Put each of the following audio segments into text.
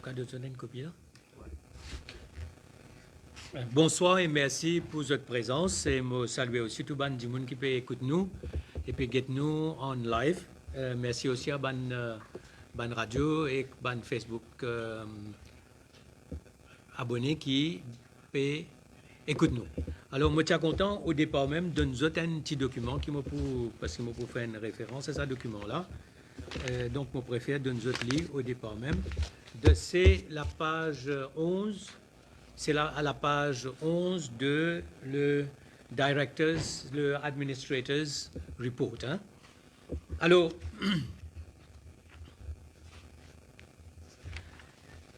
Cas de donner une copie là. Bonsoir et merci pour votre présence. Et je salue aussi tout le monde qui peut écouter nous et peut get nous en live. Merci aussi à ban radio et ban Facebook abonnés qui peut écouter nous. Alors, moi, je suis content au départ même de nous autres un petit document qui parce que je peux faire une référence à ce document-là. Donc, je préfère de nous autres lire au départ même. C'est la page 11. C'est à la page 11 de le Directors, le Administrators Report. Hein? Alors,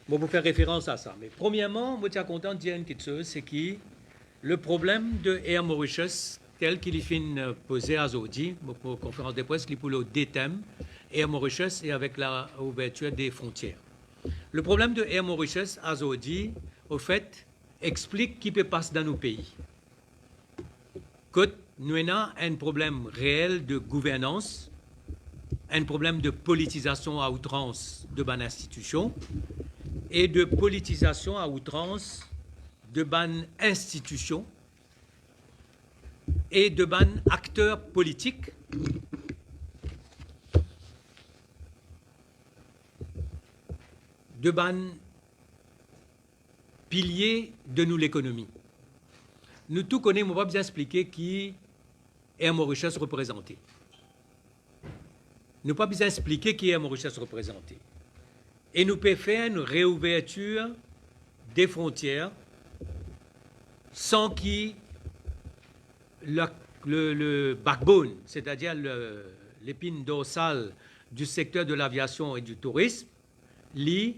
bon, vous faire référence à ça. Mais premièrement, moi, je suis content de dire une petite chose, c'est que le problème de Air Mauritius, tel qu'il est fin posé à aujourd'hui, pour la conférence de presse, il pour le thème Air Mauritius et avec la ouverture des frontières. Le problème de Air Mauritius à aujourd'hui, au fait, explique qui peut passer dans nos pays. Que nous avons un problème réel de gouvernance, un problème de politisation à outrance de bonnes institutions et de politisation à outrance de bonnes institutions et de bonnes acteurs politiques de bonnes piliers de nous l'économie. Nous tous connaissons, on va bien expliquer qui est Mauritius représenté. Nous ne pas bien expliquer qui est Mauritius représenté. Et nous pouvons faire une réouverture des frontières sans qu'il le backbone, c'est-à-dire l'épine dorsale du secteur de l'aviation et du tourisme, lit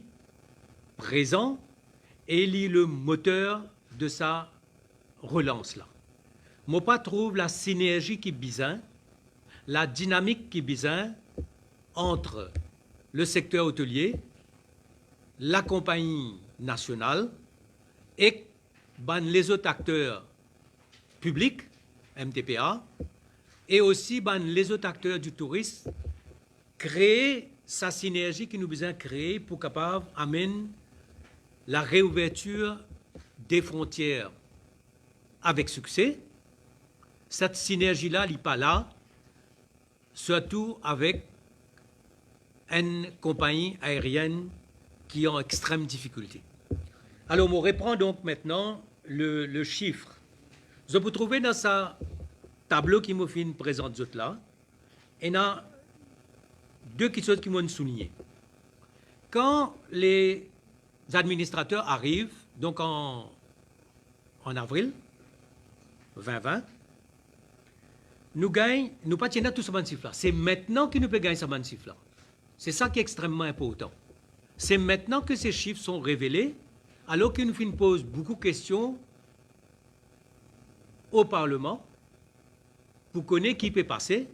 présent et lit le moteur de sa relance-là. Moi, pas trouve la synergie qui besoin, la dynamique qui besoin entre le secteur hôtelier, la compagnie nationale et les autres acteurs publics, MTPA, et aussi les autres acteurs du tourisme, créer sa synergie qui nous besoin créer pour capable amener la réouverture des frontières avec succès. Cette synergie-là n'est pas là, surtout avec une compagnie aérienne qui est en extrême difficulté. Alors, on reprend donc maintenant le chiffre. Je peux trouver dans ce tableau qui m'a fait une présente là, il y a deux choses qui m'ont souligné. Quand les administrateurs arrivent, donc en avril 2020, nous gagnons, nous pas tenir tout ce chiffre-là. C'est maintenant que nous pouvons gagner ce chiffre-là. C'est ça qui est extrêmement important. C'est maintenant que ces chiffres sont révélés, alors que nous posons beaucoup de questions au Parlement pour connaître qui peut passer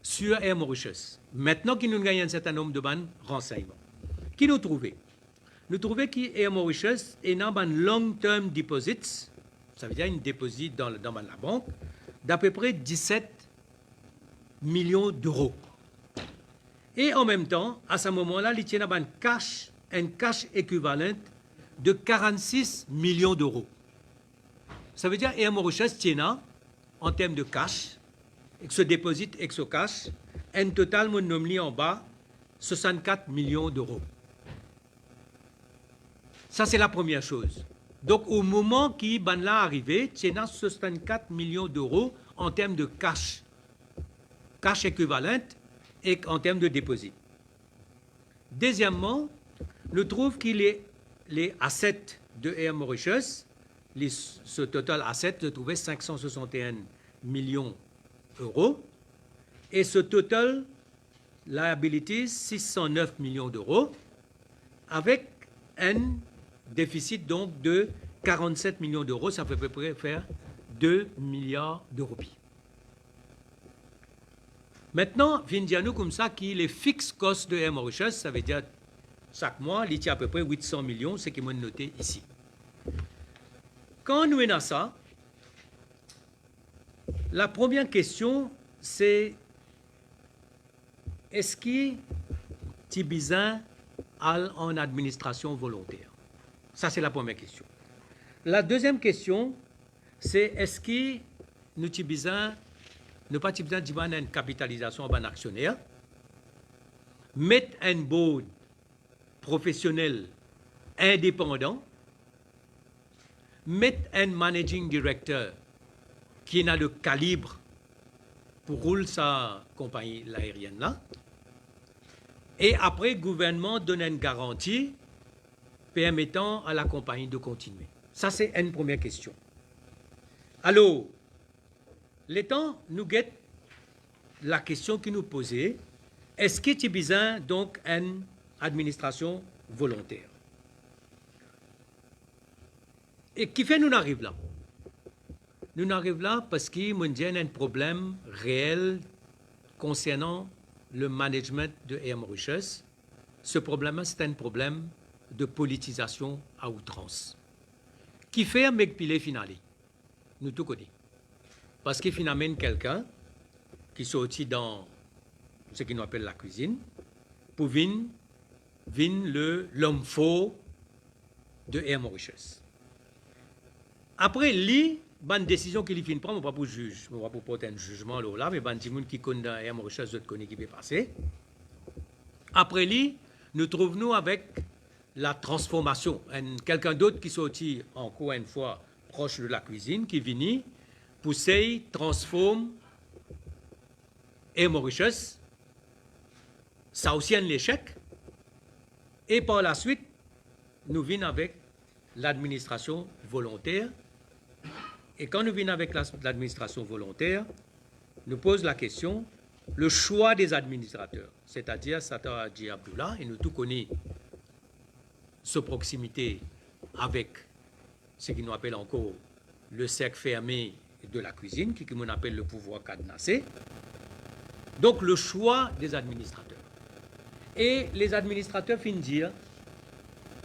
sur Air Mauritius. Maintenant que nous gagnons un certain nombre de renseignements. Qui nous trouvons? Nous trouvons qu'Air Mauritius est dans un long-term deposits, ça veut dire une déposit dans la banque, d'à peu près 17 millions d'euros. Et en même temps, à ce moment-là, il tient un cash équivalent de 46 millions d'euros. Ça veut dire Air Mauritius tient, en termes de cash, et que se déposite et que se cash, un total, mon nommé en bas, 64 millions d'euros. Ça, c'est la première chose. Donc, au moment qui ban là arrivé, tient 64 millions d'euros en termes de cash équivalent et en termes de dépôt. Deuxièmement, nous trouvons qu'il est les assets de Air Mauritius, ce total asset se trouvait 561 millions d'euros et ce total liabilities 609 millions d'euros avec un déficit donc de 47 millions d'euros, ça peut à peu près faire 2 milliards d'euros. Maintenant, vient comme ça que les fixed costs de Air Mauritius, ça veut dire chaque mois, il y a à peu près 800 millions, ce qui est noté ici. Quand nous avons ça, la première question, c'est est-ce qu'il y a besoin en administration volontaire? Ça, c'est la première question. La deuxième question, c'est est-ce que nous avons besoin d'une capitalisation en actionnaire, mettre un board professionnel indépendant, mettre un managing director qui a le calibre pour rouler sa compagnie aérienne là, et après, le gouvernement donne une garantie permettant à la compagnie de continuer. Ça, c'est une première question. Alors, l'étant, nous guette la question qui nous posait, est-ce que tu as besoin donc une administration volontaire? Et qui fait nous arrive là? Nous arrivons là parce qu'il y a un problème réel concernant le management de Air Mauritius. Ce problème, c'est un problème de politisation à outrance. Qui fait un mec pilé finale? Nous tout connaissons. Parce qu'il finalement quelqu'un qui sortit dans ce qu'on appelle la cuisine pour venir l'homme faux de Air Mauritius. Après, lui, une décision qu'il vient prendre, on ne va pas pour juge, on ne va pas porter un jugement là, mais il y a des gens qui connaissent Air Mauritius, d'autres connaissent qui peut passer. Après lui, nous trouvons avec la transformation. Quelqu'un d'autre qui sortit encore une fois proche de la cuisine, qui vient pour essayer transformer Air Mauritius. Ça aussi un échec. Et par la suite, nous venons avec l'administration volontaire. Et quand nous venons avec l'administration volontaire, nous pose la question, le choix des administrateurs, c'est-à-dire Sata Hadji Abdullah, et nous tous connaissons sa proximité avec ce qu'on appelle encore le cercle fermé de la cuisine, qui qu'on appelle le pouvoir cadenassé. Donc le choix des administrateurs. Et les administrateurs finissent dire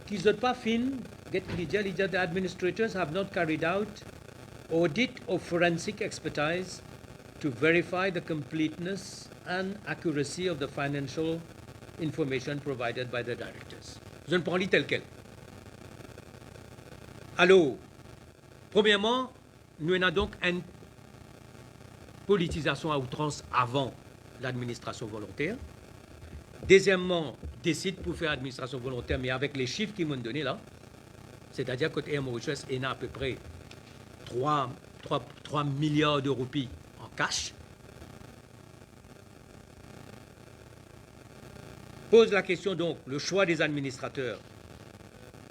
qu'ils n'ont pas fini, the administrators have not carried out audit of forensic expertise to verify the completeness and accuracy of the financial information provided by the directors. Je ne prends pas tel quel. Alors, premièrement, nous avons donc une politisation à outrance avant l'administration volontaire. Deuxièmement, décide pour faire administration volontaire, mais avec les chiffres qu'ils m'ont donnés là, c'est-à-dire que Air Mauritius est à peu près 3 milliards de roupies en cash. Pose la question donc, le choix des administrateurs,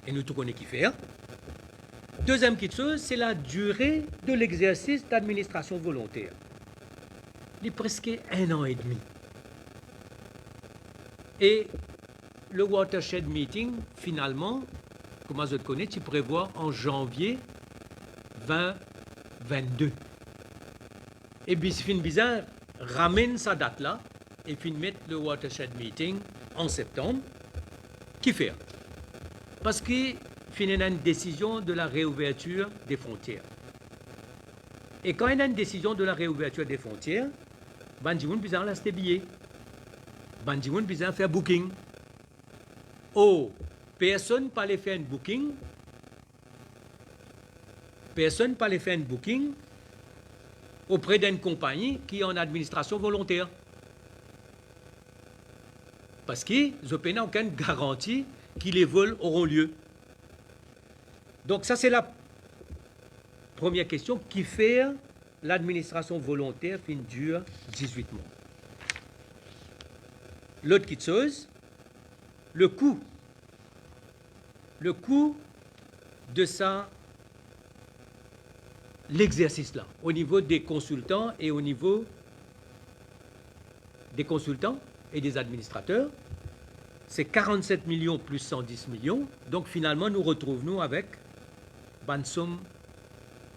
et nous tout connaissons qui faire. Deuxième chose, c'est la durée de l'exercice d'administration volontaire. Il est presque 1 an et demi. Et le Watershed Meeting, finalement, comment je le connais, tu prévois en janvier 2022. Et puis, c'est bizarre, ramène sa date-là et puis mettre le Watershed Meeting en septembre. Qui fait? Parce qu'il y a une décision de la réouverture des frontières. Et quand il y a une décision de la réouverture des frontières, Bandimoun bizarre là c'était billet. Bandimoun bizarre faire booking. Oh, personne pas les faire un booking. Personne pas les faire un booking auprès d'une compagnie qui est en administration volontaire. Parce qu'ils n'ont aucune garantie que les vols auront lieu. Donc ça, c'est la première question qui fait l'administration volontaire qui dure 18 mois. L'autre chose, le coût de ça, l'exercice là, au niveau des consultants et au niveau des consultants et des administrateurs, c'est 47 millions plus 110 millions. Donc finalement, nous retrouvons avec une somme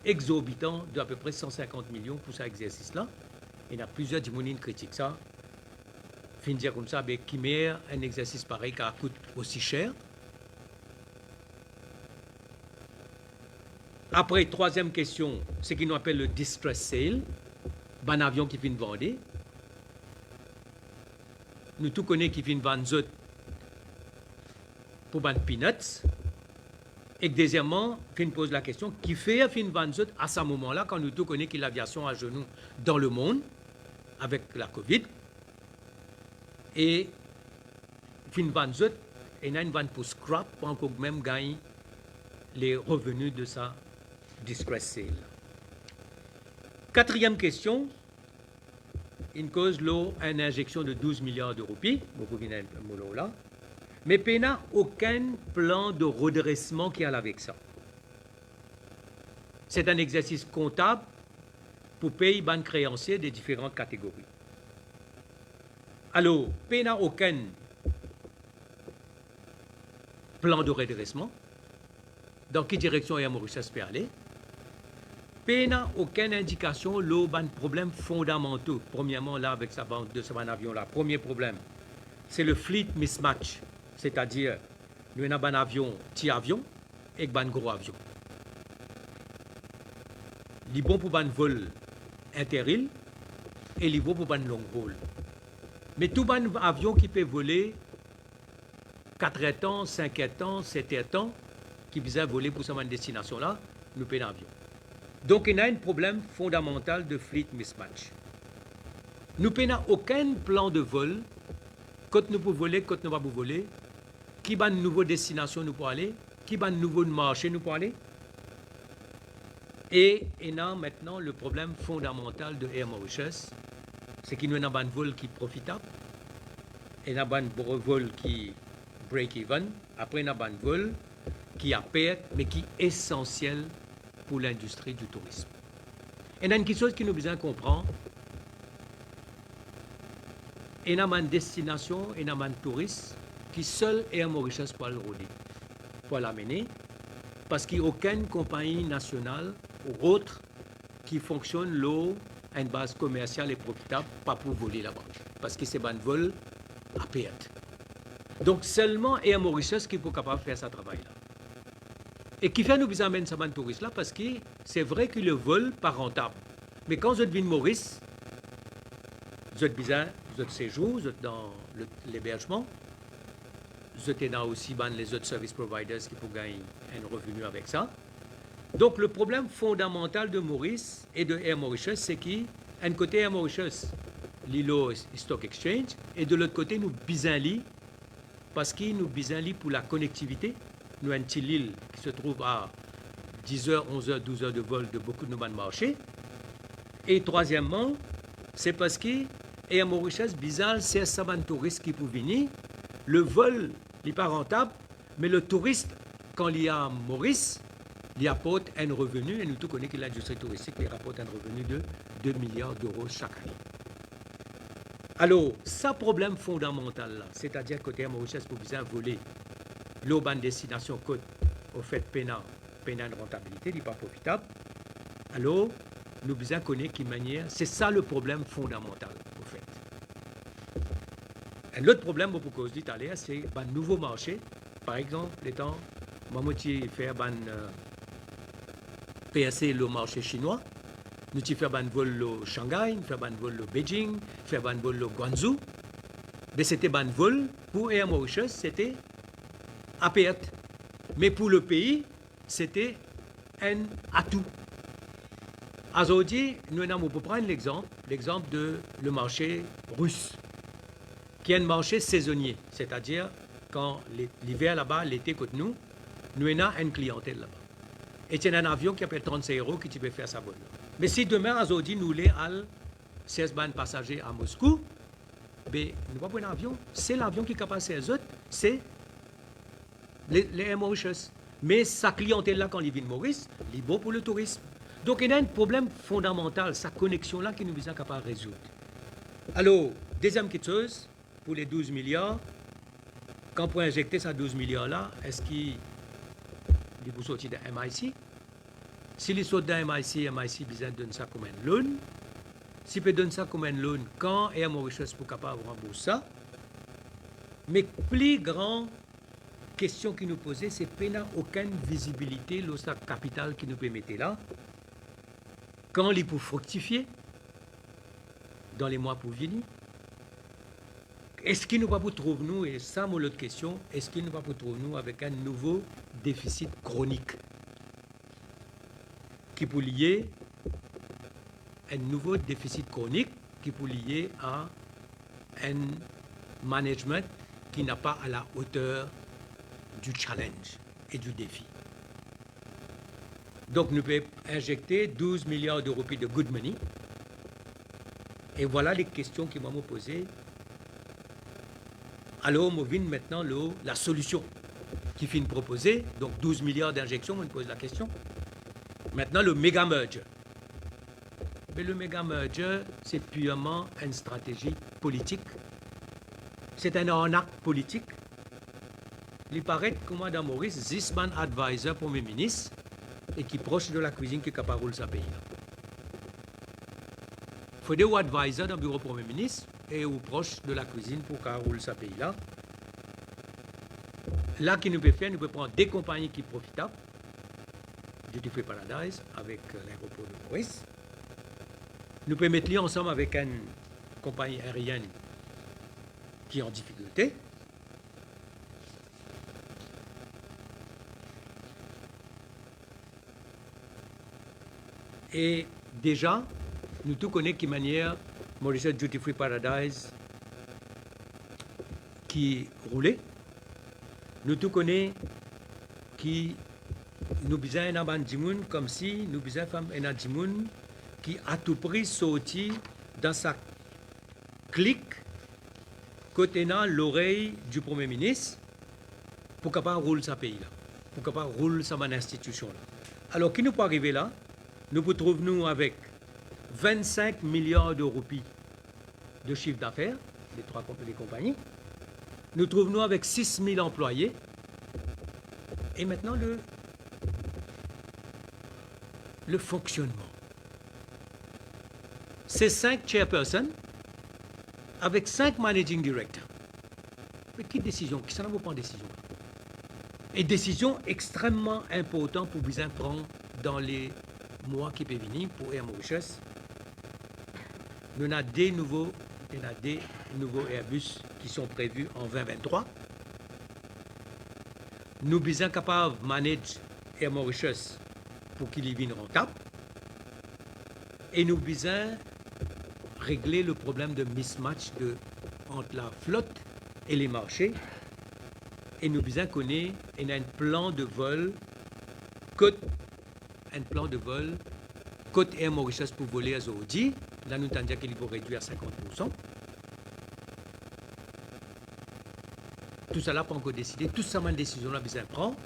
exorbitante d'à peu près 150 millions pour cet exercice-là. Il y a plusieurs démonines qui critiquent ça. Fin dire comme ça, qui met un exercice pareil qui coûte aussi cher. Après, troisième question, ce qu'on appelle le distress sale, un avion qui vient de vendre. Nous tous connaissons qui vient de vendre pour ban peanuts. Et deuxièmement, fin pose la question, qui fait fin vendre à ce moment-là, quand nous tous connaissons que l'aviation à genoux dans le monde, avec la Covid, et fin vendre, et il y a une vente pour scrap, pour encore même gagner les revenus de sa distress sale. Quatrième question, une cause l'eau, une injection de 12 milliards de roupies, beaucoup de là, mais il n'y a aucun plan de redressement qui a avec ça. C'est un exercice comptable pour payer les créanciers des différentes catégories. Alors, il n'y a aucun plan de redressement. Dans quelle direction Air Mauritius peut aller? Il n'y a aucune indication de problèmes fondamentaux. Premièrement, là, avec sa vente de ce avion-là, premier problème, c'est le fleet mismatch. C'est-à-dire, nous avons un avion, petit avion, et un gros avion. Il est bon pour un vol interîle et il est bon pour un long vol. Mais tout un avion qui peut voler 4 temps, 5 temps, 7 temps, qui vise voler pour cette destination-là, nous payons l'avion. Donc, il y a un problème fondamental de fleet mismatch. Nous n'avons aucun plan de vol, quand nous pouvons voler, quand nous ne pouvons pas voler, qui va une nouvelle destination nous pour aller, qui va un nouveau marché nous pour aller. Et il y a maintenant le problème fondamental de Air Mauritius, c'est qu'il y a un vol qui est profitable, il y a un vol qui break-even, après il y a un vol qui a perte, mais qui est essentiel pour l'industrie du tourisme. Et il y a quelque chose qui nous besoin comprendre. Il y a une destination, il y a un touriste qui seul Air Mauritius peut le rôder, pour l'amener, parce qu'il n'y a aucune compagnie nationale ou autre qui fonctionne l'eau à une base commerciale et profitable, pas pour voler là-bas, parce que c'est un vol à perte. Donc seulement Air Mauritius qui est capable de faire ce travail-là. Et qui fait nous besoin d'amener ce touriste-là, parce que c'est vrai que le vol n'est pas rentable. Mais quand vous êtes venu Maurice, vous êtes besoin, vous êtes séjour, vous êtes dans l'hébergement, vous êtes dans aussi les autres service providers qui peuvent gagner un revenu avec ça. Donc le problème fondamental de Maurice et de Air Mauritius, c'est qu'un côté Air Mauritius, l'îlot Stock Exchange, et de l'autre côté, nous bisenli, parce que nous bisenli pour la connectivité. Nous avons une petite île qui se trouve à 10 heures, 11 heures, 12 heures de vol de beaucoup de nos marchés. Et troisièmement, c'est parce que Air Mauritius, bizarre, c'est un touriste qui peut venir. Le vol n'est pas rentable, mais le touriste, quand il y a Maurice, il apporte un revenu, et nous tous connaissons que l'industrie touristique il rapporte un revenu de 2 milliards d'euros chaque année. Alors, ce problème fondamental-là, c'est-à-dire que Air Mauritius peut bien voler l'urban destination côte, au fait, pénal de rentabilité, il n'est pas profitable. Alors, nous besoin connaître qui manière, c'est ça le problème fondamental, au fait. Un autre problème, pour cause d'Italie, c'est un nouveau marché. Par exemple, étant, moi, je fais un PSC, le marché chinois. Nous faisons un vol au Shanghai, nous faisons un vol au Beijing, nous faisons un vol au Guangzhou. Mais c'était un vol pour Air Mauritius, c'était à perte. Mais pour le pays, c'était un atout. Aujourd'hui, nous avons pour prendre l'exemple de le marché russe, qui est un marché saisonnier, c'est-à-dire quand l'hiver là-bas, l'été côté nous avons une clientèle là-bas. Et il y a un avion qui appelle 35 € qui peut faire sa vol. Mais si demain, aujourd'hui, nous allons 16 passagers à Moscou, ben, nous ne pouvons pas un avion. C'est l'avion qui est capable de faire les autres, c'est les Air Mauritius. Mais sa clientèle-là, quand il vient de Maurice, il est beau pour le tourisme. Donc, il y a un problème fondamental, sa connexion-là, qui nous est capable de résoudre. Alors, deuxième chose, pour les 12 milliards, quand on peut injecter ces 12 milliards-là, est-ce qu'il peut sortir de MIC? S'il sort de MIC, MIC besoin de donner ça comme un loan. S'il peut donner ça comme un loan, quand Air Mauritius est capable de rembourser ça. Mais plus grande question qui nous posait, c'est qu'il n'y a aucune visibilité sur le capital qui nous peut mettre là. Quand il peut fructifier dans les mois pour venir. est-ce qu'il nous va pour trouver nous, et ça, mon autre question, est-ce qu'il nous va pour trouver nous avec un nouveau déficit chronique qui peut lier un nouveau déficit chronique qui peut lier à un management qui n'a pas à la hauteur du challenge et du défi. Donc, nous pouvons injecter 12 milliards d'euros de good money. Et voilà les questions qui m'ont posées. Alors, on vient maintenant la solution qui finit proposer. Donc, 12 milliards d'injections, on me pose la question. Maintenant, le méga merger. Mais le méga merger, c'est purement une stratégie politique. C'est un arnaque politique. Il paraît que moi, dans Maurice, Zisman advisor Premier ministre et qui est proche de la cuisine qui est capable de rouler sa pays. Il faut des advisors dans le bureau Premier ministre et ou proche de la cuisine pour qu'elle roule sa pays là. Là, qui nous peut faire, nous pouvons prendre des compagnies qui sont profitables, Duty Free Paradise avec l'aéroport de Maurice. Nous pouvons mettre ensemble avec une compagnie aérienne qui est en difficulté. Et déjà, nous tous connaissons qui manière Mauritius Duty Free Paradise qui roulait. Nous tous connaissons qui nous besoin d'un bandimoun comme si nous besoin femme un bandimoun qui a tout prix sorti dans sa clique côté dans l'oreille du Premier ministre pour capable rouler sa pays là, pour capable rouler sa institution là. Alors qui nous peut arriver là? Nous nous trouvons avec 25 milliards d'euros de chiffre d'affaires, les compagnies. Nous trouvons avec 6 000 employés. Et maintenant, le fonctionnement. C'est 5 chairpersons avec 5 managing directors. Mais qui décision? Qui s'en va prendre décision? Et décision extrêmement importante pour bien prendre dans les mois qui peuvent venir pour Air Mauritius. Nous avons des nouveaux Airbus qui sont prévus en 2023. Nous sommes capables de manager Air Mauritius pour qu'il y vienne rentable. Et nous devons régler le problème de mismatch entre la flotte et les marchés. Et nous devons connaître un plan de vol côte Air Mauritius pour voler à Zoodi. Là, nous avons dit qu'il faut réduire à 50%. Tout ça là, pas encore décidé. Tout ça, une décision là, besoin de prendre.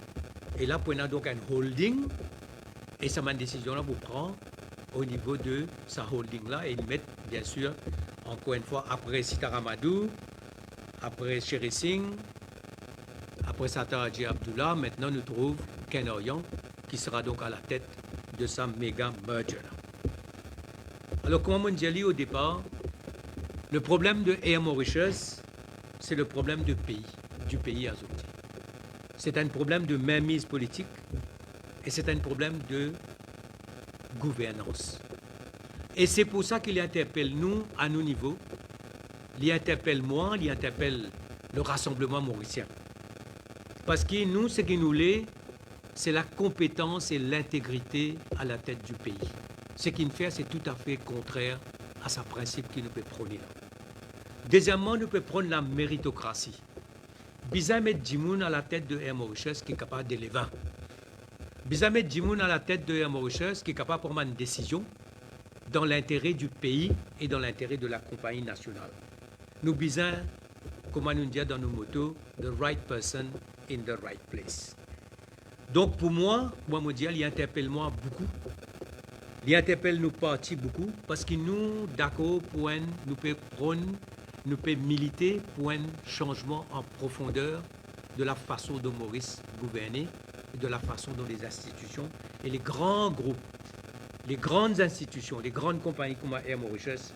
Et là, on a donc un holding. Et ça, une décision là, vous prendre au niveau de sa holding là. Et ils mettent, bien sûr, encore une fois, après Sitaramadou, après Sherry Singh, après Sataraji Abdullah, maintenant nous trouvons Ken Orient qui sera donc à la tête de sa méga merger. Alors, comme on dit au départ, le problème de Air Mauritius, c'est le problème du pays Azoti. C'est un problème de mainmise politique et c'est un problème de gouvernance. Et c'est pour ça qu'il interpelle nous, à nos niveaux, il interpelle moi, il interpelle le Rassemblement mauricien. Parce que nous, ce qui nous l'est, c'est la compétence et l'intégrité à la tête du pays. Ce qu'il fait, c'est tout à fait contraire à sa principe qui nous peut prôner. Deuxièmement, nous pouvons prendre la méritocratie. Bizarre mettre Djimoun à la tête de Air Mauritius qui est capable de l'élever. Bizarre mettre Djimoun à la tête de Air Mauritius qui est capable de prendre une décision dans l'intérêt du pays et dans l'intérêt de la compagnie nationale. Nous bizarre, comme on dit dans nos motos, the right person in the right place. Donc pour moi, il interpelle moi beaucoup. Il interpelle nos partis beaucoup parce que nous, d'accord, nous pouvons militer pour un changement en profondeur de la façon dont Maurice gouvernait, de la façon dont les institutions et les grands groupes, les grandes institutions, les grandes compagnies comme Air Mauritius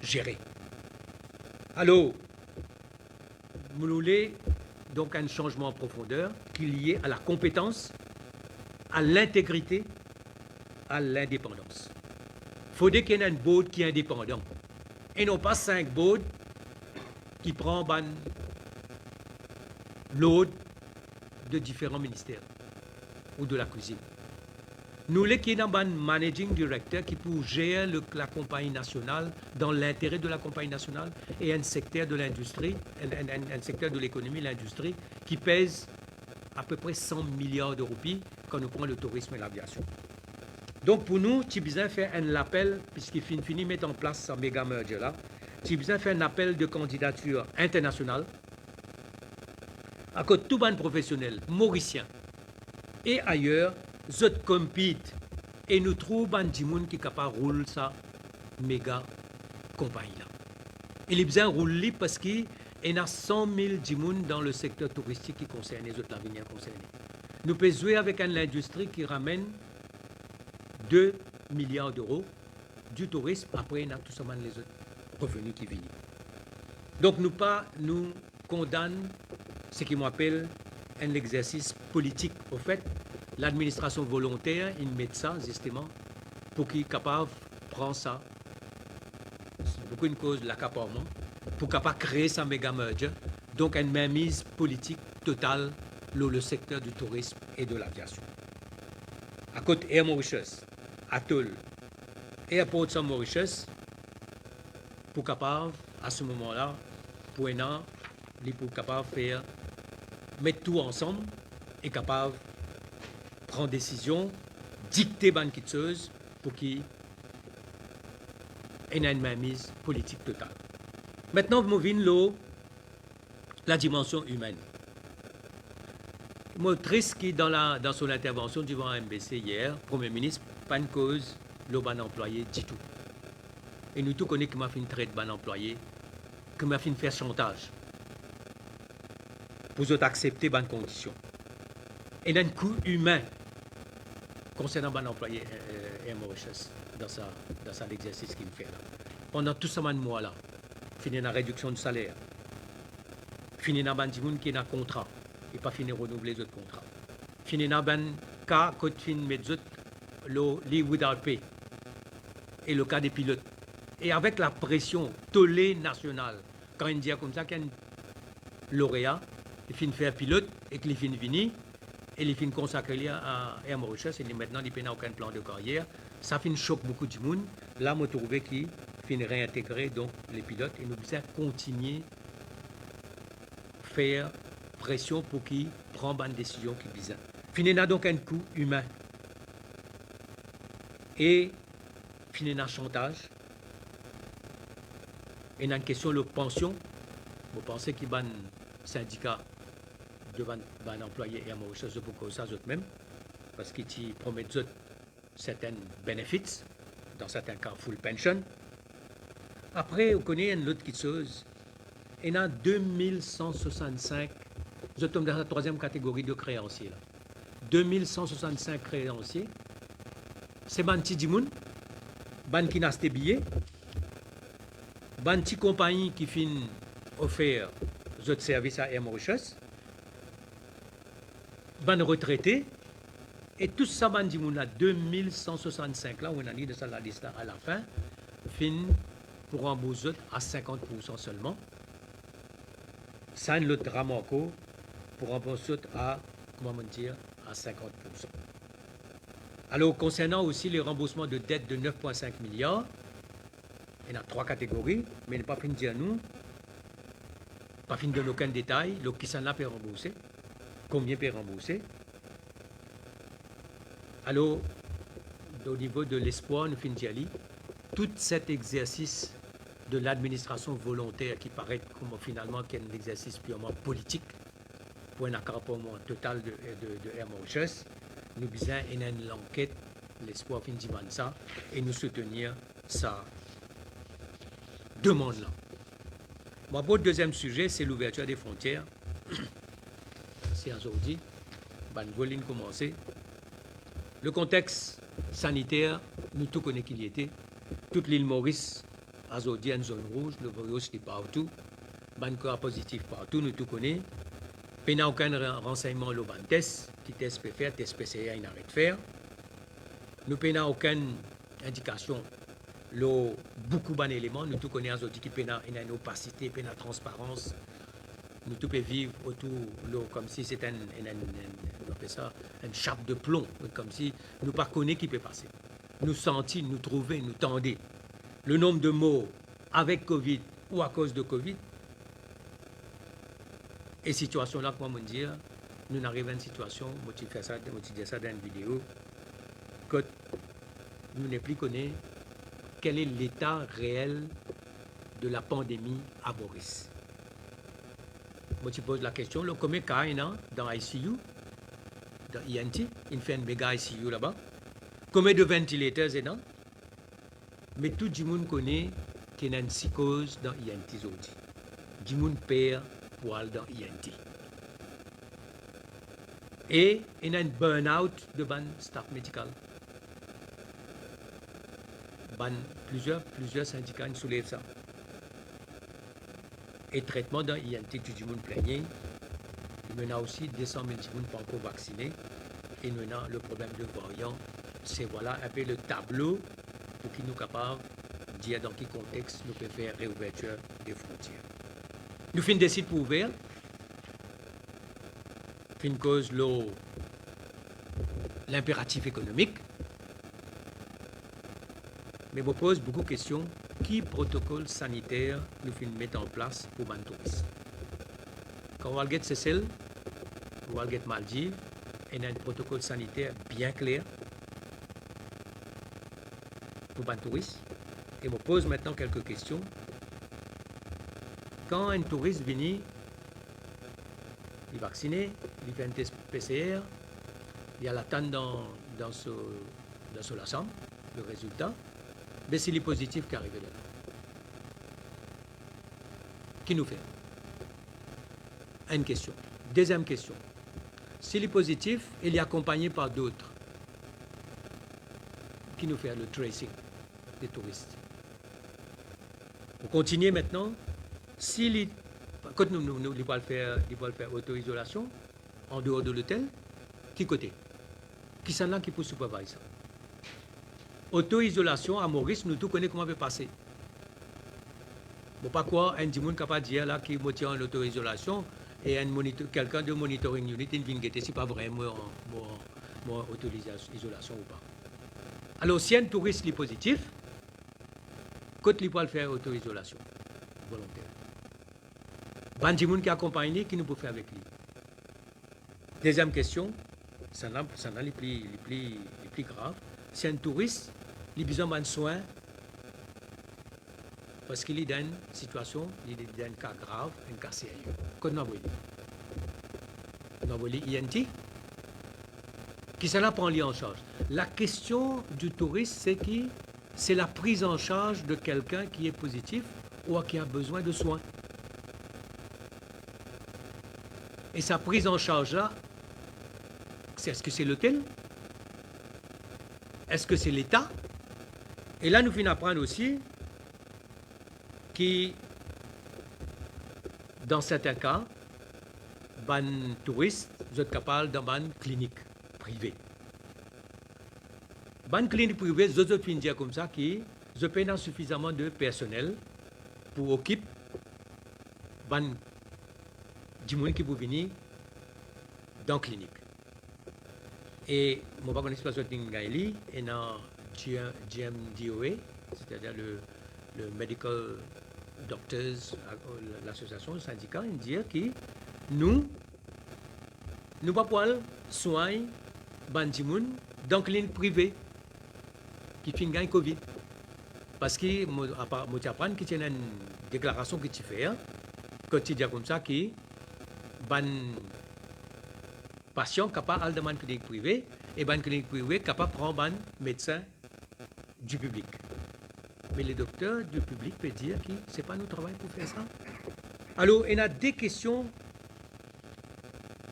géraient. Alors, nous voulons donc un changement en profondeur qui est lié à la compétence, à l'intégrité, à l'indépendance. Il faudrait qu'il y ait un board qui est indépendant et non pas 5 boats qui prennent l'eau de différents ministères ou de la cuisine. Nous, les qui avons un managing director qui peut gérer la compagnie nationale dans l'intérêt de la compagnie nationale et un secteur de l'industrie, un secteur de l'économie, l'industrie, qui pèse à peu près 100 milliards de roupies quand nous prenons le tourisme et l'aviation. Donc pour nous, tu as besoin de faire un appel, puisqu'il finit de mettre en place ce méga merger là, tu as besoin de faire un appel de candidature internationale à côté de tout ban professionnel mauricien et ailleurs, je compete et nous trouvons un gens qui est capable de rouler sa méga compagnie là. Il est besoin de rouler parce qu'il y a 100 000 gens dans le secteur touristique qui concerne les autres l'avenir concernés. Nous pouvons jouer avec une industrie qui ramène 2 milliards d'euros du tourisme. Après, il y a tout simplement les autres revenus qui viennent. Donc, nous condamnons ce qui m'appelle un exercice politique. Au fait, l'administration volontaire, il met ça justement pour qu'il soit capable de prendre ça. C'est beaucoup une cause de l'accaparement, pour capable créer sa méga merger. Donc, une mainmise politique totale dans le secteur du tourisme et de l'aviation. À côté Air Mauritius, Atoll, Airports of Mauritius, pour capable, à ce moment-là, pour capable faire mettre tout ensemble et capable prendre décision, dicter ban quitteuse pour qu'il y ait une mainmise politique totale. Maintenant, nous venons la dimension humaine. Moi, triste qui dans son intervention devant MBC hier, Premier ministre, pas une cause, le ban employé du tout. Et nous tous connaissons que m'a fait une traite ban employé, que m'a fait faire chantage. Pour autres accepter bonnes conditions. Et il y a un coût humain concernant ban employé Air Mauritius dans ça l'exercice qu'il me fait là. Pendant tout ce mois là, fini la réduction du salaire, fini dans ban gens qui est dans contrat et pas fini renouveler les autres contrats, fini dans ban cas quand fin mettre le leave without pay et le cas des pilotes. Et avec la pression tollée nationale, quand il dit comme ça qu'un lauréat il finit faire pilote et qu'il finit venir et il finit consacrer à Air Mauritius et maintenant il n'a aucun plan de carrière. Ça finit choque beaucoup de monde. Là, je trouvé qu'il finit réintégrer donc les pilotes et nous devons continuer à faire pression pour qu'ils prennent une décision qui bizarre. Finit donc un coût humain et finit un chantage et une question de pension. Vous pensez qu'il y a un syndicat devant un employé et un Mauritius pour cause ça eux-mêmes, parce qu'ils promettent certains bénéfices, dans certains cas full pension. Après, on connaît une autre chose. Il y a 2165, je tombe dans la troisième catégorie de créanciers. Là. 2165 créanciers. C'est ban petit dimoun, ban qui n'a pas billets, ban petit compagnie qui fin offert d'autres services à Air Mauritius, ban retraité, et tout ça, ban dimoun là, 2165 là, on a dit de ça la liste à la fin, fin pour rembourser à 50% seulement. Ça, le drame encore pour rembourser à, comment dire, à 50%. Alors, concernant aussi les remboursements de dettes de 9,5 milliards, il y a 3 catégories, mais il n'est pas fini de dire nous, pas fini de donner aucun détail, qui s'en a peut rembourser, combien peut rembourser. Alors, au niveau de l'espoir, nous finissons d'y aller. Tout cet exercice de l'administration volontaire qui paraît comme finalement qu'il y a un exercice purement politique pour un accaparement total de Air Mauritius, nous besoin une enquête, l'espoir finit de ça et nous soutenir sa demande-là. Bon, pour le deuxième sujet, c'est l'ouverture des frontières. C'est aujourd'hui, ben, nous commencer. Le contexte sanitaire, nous tous connaissons qu'il y était. Toute l'île Maurice, aujourd'hui, une zone rouge, le virus est partout. Ben, cas positif partout, nous tous connaissons. Il n'y a aucun renseignement le test, qui test peut faire, test PCR, il n'arrête de faire. Nous n'avons aucune indication beaucoup d'éléments, nous tous connaissons qui ont une opacité, une transparence. Nous tous pouvons vivre autour, comme si c'était on appelle ça, une chape de plomb, comme si nous ne connaissons pas qui peut passer. Nous sentir, nous trouver, nous tendre. Le nombre de morts avec Covid ou à cause de Covid, et situation là, comment dire, nous arrivons à une situation, je dis ça dans une vidéo, que nous ne plus connaissons quel est l'état réel de la pandémie à Maurice. Moi, tu poses la question, combien de cas il y a dans ICU, dans INT, il fait un méga ICU là-bas. Combien de ventilateurs il y a dans? Mais tout le monde connaît qu'il y a une psychose dans INT aujourd'hui. Tout le monde perd pour aller dans INT. Et il y a un burn-out de ban staff médical. Plusieurs syndicats soulèvent ça. Et traitement dans INT, tout le monde plaigné. Il y a aussi 200 000 personnes pas encore vaccinés. Et nous avons le problème de variants. C'est voilà un peu le tableau pour qu'il nous capable de dire dans quel contexte nous pouvons faire réouverture des frontières. Nous finissons des sites pour ouvrir. Fin cause l'impératif économique. Mais je pose beaucoup de questions. Qui protocole sanitaire nous finissons mettre en place pour les touristes? Quand on va get Seychelles, on va get Maldives, il y a un protocole sanitaire bien clair pour les touristes. Et je pose maintenant quelques questions. Quand un touriste vient, il est vacciné, il fait un test PCR, il y a l'attente dans la chambre, le résultat, mais c'est les positifs qui arrivent là. Qui nous fait? Une question. Deuxième question. Si les positifs, il est accompagné par d'autres. Qui nous fait le tracing des touristes? On continue maintenant. Si quand nous allons le faire auto-isolation en dehors de l'hôtel, qui côté? Qui sont là qui peut superviser ça? Auto-isolation à Maurice, nous tous connaissons comment ça peut passer. Bon, pas quoi, un dimanche capable de dire là qui tient l'auto-isolation et quelqu'un de monitoring unit vient guetter si pas vraiment auto-isolation ou pas. Alors, si un touriste est positif, quand il peut faire auto-isolation volontaire. Ban dimanche qui accompagne qui nous peut faire avec lui. Deuxième question, ça n'a les plus grave. Si un touriste, il a besoin de soins parce qu'il est dans une situation, il est dans un cas grave, un cas sérieux. Quand nous avons INT, qui cela prend en charge. La question du touriste, c'est la prise en charge de quelqu'un qui est positif ou qui a besoin de soins. Et sa prise en charge-là, est-ce que c'est l'hôtel? Est-ce que c'est l'État? Et là, nous finissons apprendre aussi que dans certains cas, les touristes sont capables d'une clinique privée. Les clinique privée, je peux dire comme ça, qu'ils ont suffisamment de personnel pour occuper du monde qui peut venir dans la clinique. Et je ne sais pas si vous avez et dans GMDOA, c'est-à-dire le Medical Doctors, l'association, le syndicat, ils disent que nous ne pouvons pas soigner les gens dans la clinique privée qui font gagner Covid. Parce que je apprends qu'il y a une déclaration que tu fais, quand tu dis comme ça, que les patients sont capables d'aller dans une clinique privée et une clinique privée capable de prendre un médecin du public. Mais les docteurs du public peuvent dire que ce n'est pas notre travail pour faire ça. Alors, il y a des questions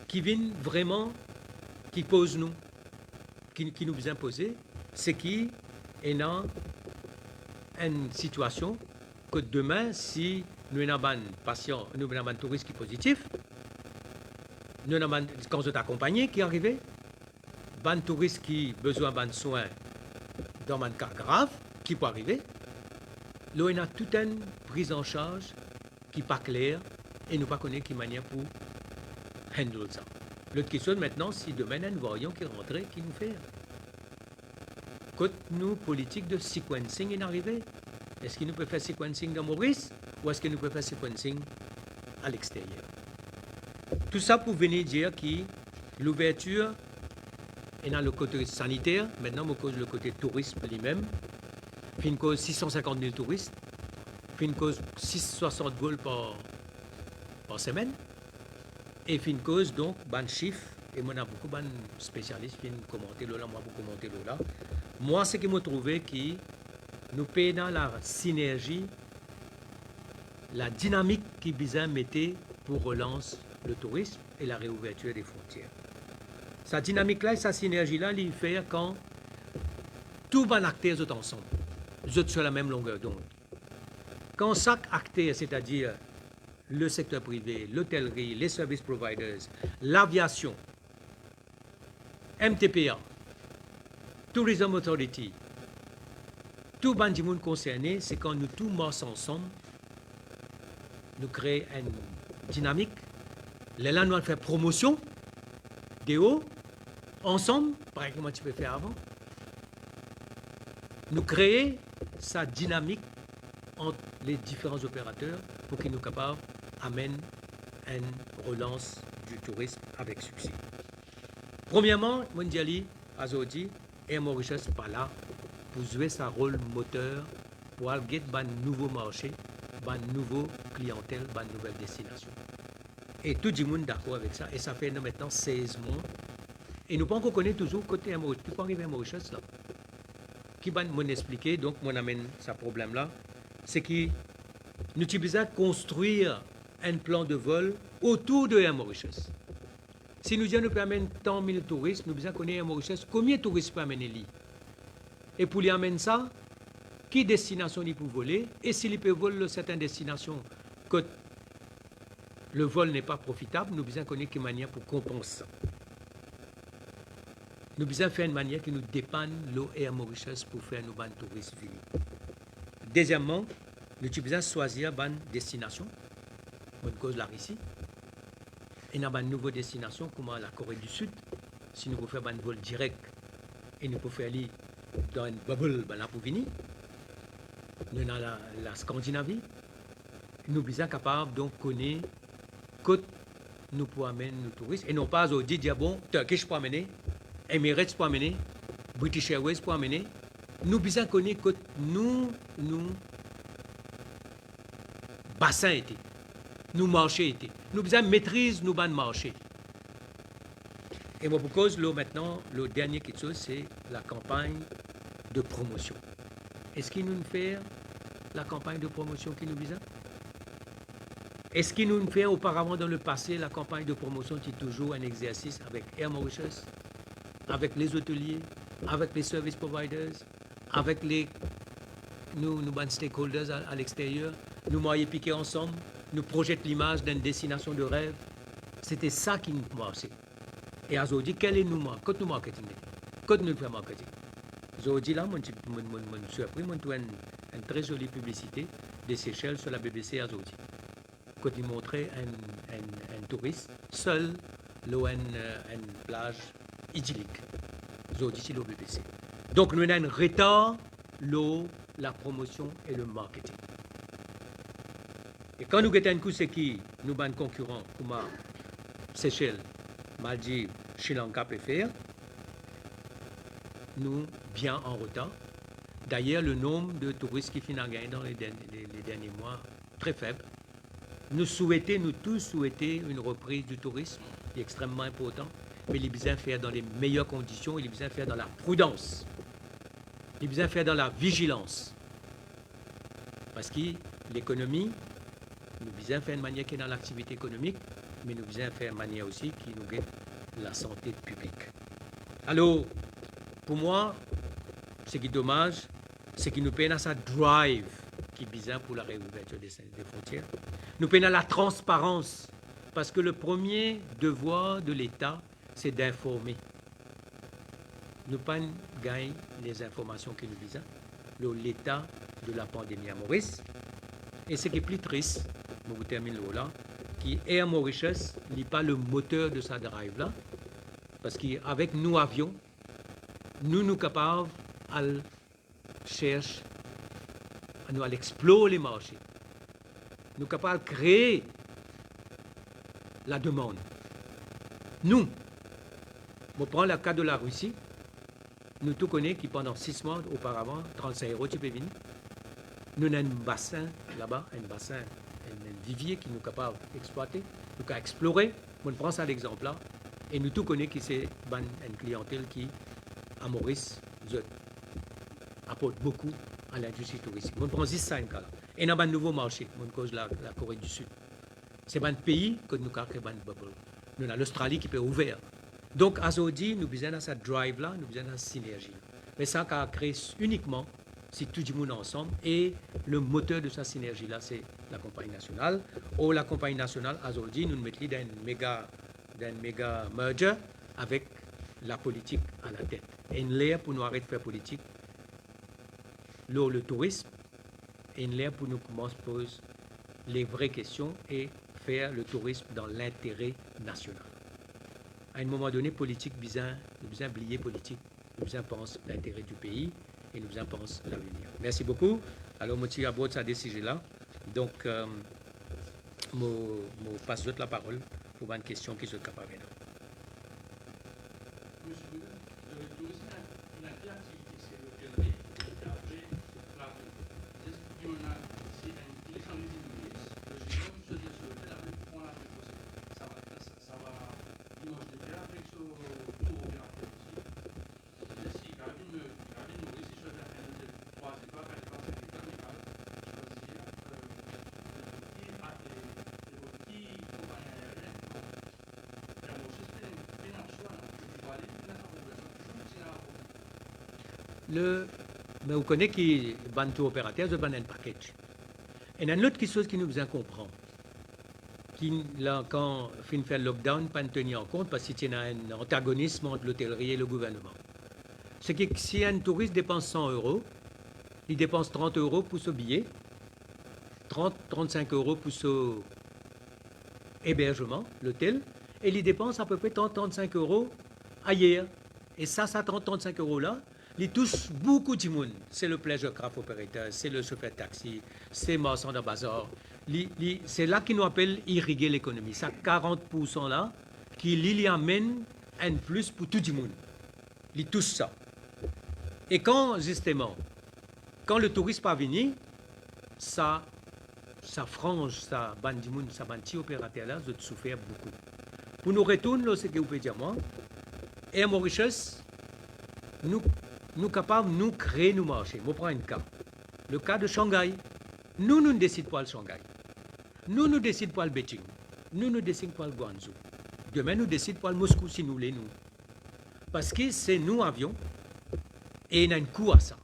qui viennent vraiment, qui posent nous, qui nous viennent poser, c'est qu'il y a une situation que demain, si nous avons un patient, nous avons un touriste qui est positif, nous avons quand vous êtes accompagné qui est arrivé, un touriste qui a besoin de soins dans un cas grave, qui peut arriver, Là, on a toute une prise en charge qui n'est pas claire et nous ne connaissons pas quelle manière pour handle ça. L'autre question maintenant, si demain, nous voyons qui rentrait, qui nous fait. Quand nous, politique de sequencing est arrivé, est-ce qu'il nous peut faire sequencing dans Maurice ou est-ce qu'il nous peut faire sequencing à l'extérieur? Tout ça pour venir dire que l'ouverture est dans le côté sanitaire, maintenant on cause le côté tourisme lui-même, puis une cause 650 000 touristes, puis une cause 660 vols par semaine, et puis une cause donc, ban chiffre, et moi, on a beaucoup de spécialistes qui viennent commenter là, moi, beaucoup commenter là. Moi, ce qui m'a trouvé que nous payons la synergie, la dynamique qui Bizin mettait pour relancer le tourisme et la réouverture des frontières. Sa dynamique-là et sa synergie-là, il fait quand tous les acteurs sont ensemble, ils sont sur la même longueur d'onde. Quand chaque acteur, c'est-à-dire le secteur privé, l'hôtellerie, les service providers, l'aviation, MTPA, Tourism Authority, tout le monde concerné, c'est quand nous tous marchons ensemble, nous créons une dynamique. Là, nous allons faire promotion des hauts, ensemble, pareil comment tu peux faire avant. Nous créer sa dynamique entre les différents opérateurs pour qu'ils nous capables d'amener une relance du tourisme avec succès. Premièrement, Mondiali, Azodi et Mauritius pas là pour jouer sa rôle moteur pour aller un nouveau marché, une nouvelle clientèle, une nouvelle destination. Et tout le monde est d'accord avec ça. Et ça fait maintenant 16 mois. Et nous ne pouvons connaître toujours côté Mauritius. Tu peux arriver à Mauritius là. Qui va nous expliquer, donc, mon amène ce problème-là, c'est que nous avons besoin de construire un plan de vol autour de Mauritius. Si nous disons nous peut amener tant de touristes, nous devons connaître Mauritius, combien de touristes peut amener lui? Et pour lui amener ça, qui destination il peut voler? Et s'il peut voler certaines destinations, que le vol n'est pas profitable, nous devons connaître quelle manière pour compenser ça. Nous devons faire une manière qui nous dépanne l'eau et à Mauritius pour faire nos bandes touristes venus. Deuxièmement, nous devons choisir une destination, une cause la Russie, et nous avons une nouvelle destination comme la Corée du Sud, si nous pouvons faire un vol direct et nous pouvons faire aller dans une bubble là pour venir. Nous avons la Scandinavie, nous sommes capables de connaître que nous pouvons amener nos touristes et non pas au dire bon, Turkish pour amener, Emirates pour amener, British Airways pour amener. Nous devons connaître que nous bassins étaient, nous marchés étaient. Nous devons maîtriser nos bandes marchés. Et moi, pour cause, là, maintenant, le dernier quelque chose, c'est la campagne de promotion. Est-ce qu'il nous fait la campagne de promotion qui nous vise? Est-ce qu'il nous fait auparavant dans le passé la campagne de promotion qui est toujours un exercice avec Air Mauritius, avec les hôteliers, avec les service providers, avec nos stakeholders à l'extérieur, nous moyens piqués ensemble, nous projetons l'image d'une destination de rêve. C'était ça qui nous marchait. Et aujourd'hui, quel est nous marketing? Quand nous faisons marketing? Aujourd'hui, là, je suis appris, je une très jolie publicité des Seychelles sur la BBC aujourd'hui. Quand ils montraient un touriste seul, là, une plage idyllique. Aujourd'hui, c'est le BBC. Donc, nous avons un retard, l'eau, la promotion et le marketing. Et quand nous avons un coup, c'est qui nous avons un concurrent comme Seychelles, Maldives, Sri Lanka peut faire, nous bien en retard. D'ailleurs, le nombre de touristes qui finissent à gagner dans les derniers mois, très faible. Nous tous souhaitons une reprise du tourisme, qui est extrêmement important, mais il est besoin de faire dans les meilleures conditions, il est besoin de faire dans la prudence, il est besoin de faire dans la vigilance. Parce que l'économie, nous devons faire une manière qui est dans l'activité économique, mais nous devons faire une manière aussi qui nous guette la santé publique. Alors, pour moi, ce qui est dommage, c'est qu'il nous peine à sa drive qui est bizarre pour la réouverture des frontières. Nous peine à la transparence, parce que le premier devoir de l'État, c'est d'informer. Nous pas gagner les informations que nous visons. L'État de la pandémie à Maurice. Et ce qui est plus triste, je vous termine là, qui Air Mauritius n'est pas le moteur de sa drive là, parce qu'avec nous avions, nous sommes capables de chercher, à explorer les marchés. Nous sommes capables de créer la demande. Nous, on prend le cas de la Russie, nous tous connaissons qui pendant 6 mois auparavant, 35 € tu peux venir. Nous avons un bassin là-bas, un vivier qui nous est capable d'exploiter, nous pouvons explorer. On prend ça l'exemple là, et nous tous connaissons qui c'est une clientèle qui, à Maurice, apporte beaucoup à l'industrie touristique. On prend juste ça un cas là. Et dans un nouveau marché, on cause la Corée du Sud. C'est un pays que nous avons créé un bubble. Nous avons l'Australie qui peut ouvrir. Donc, à Saudi, nous besoin de cette drive-là, nous besoin de cette synergie. Mais ça, qu'on a créé uniquement si tout le monde ensemble. Et le moteur de cette synergie-là, c'est la compagnie nationale. Ou la compagnie nationale, à Saudi, nous mettons dans un méga merger avec la politique à la tête. Et une l'air pour nous arrêter de faire politique, le tourisme, et une l'air pour nous commencer à poser les vraies questions et faire le tourisme dans l'intérêt national. À un moment donné, politique, nous besoin oublier politique, nous besoin penser l'intérêt du pays et nous besoin penser l'avenir. Merci beaucoup. Alors, je suis à bord de ce sujet-là. Donc, je passe la parole pour une question qui se capable. Mais vous connaissez qui ban tout opérateur, c'est ban un package. Et il y a une autre chose qui nous besoin comprendre. Qui, là, quand on fait le lockdown, pas tenir en compte parce qu'il y a un antagonisme entre l'hôtellerie et le gouvernement. C'est que si un touriste dépense 100 €, il dépense 30 € pour ce billet, 35 € pour ce hébergement, l'hôtel, et il dépense à peu près 35 € ailleurs. Et ça 35 € là, ils touchent beaucoup de monde. C'est le pleasure craft operator, c'est le chauffeur de taxi, c'est marchand de bazar. C'est là qu'ils nous appellent irriguer l'économie. Ça 40% là, qui lui amène un plus pour tout le monde. Ils touchent ça. Et quand, justement, quand le touriste pas venu, ça frange, ça bande du monde, ça bande petit opérateur là, je souffert beaucoup. Pour nous retourner, ce que vous pouvez dire moi, Air Mauritius, nous capables de créer nos marchés. Je prends un cas. Le cas de Shanghai. Nous ne décidons pas le Shanghai. Nous ne décidons pas le Beijing. Nous ne décidons pas le Guangzhou. Demain, nous décidons pas le Moscou si nous voulons. Parce que c'est nous avions et il y a un coût à ça.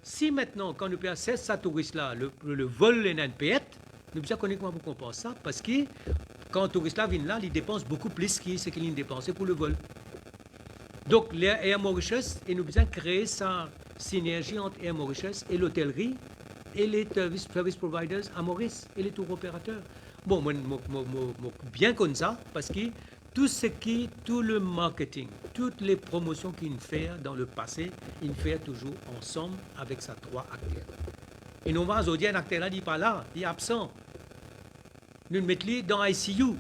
Si maintenant, quand nous payons 16 touristes-là, le vol est un payette, nous devons connaître comment on compense ça. Parce que quand un touriste-là vient là, il dépense beaucoup plus que ce qu'il a dépensé pour le vol. Donc, Air Mauritius, et nous devons créer sa synergie entre Air Mauritius et l'hôtellerie et les service providers à Maurice et les tours opérateurs. Bon, moi, bien comme ça, parce que tout le marketing, toutes les promotions qu'il fait dans le passé, il fait toujours ensemble avec ses 3 acteurs. Et nous, aujourd'hui, un acteur là, il n'est pas là, il est absent. Nous le mettons dans ICU.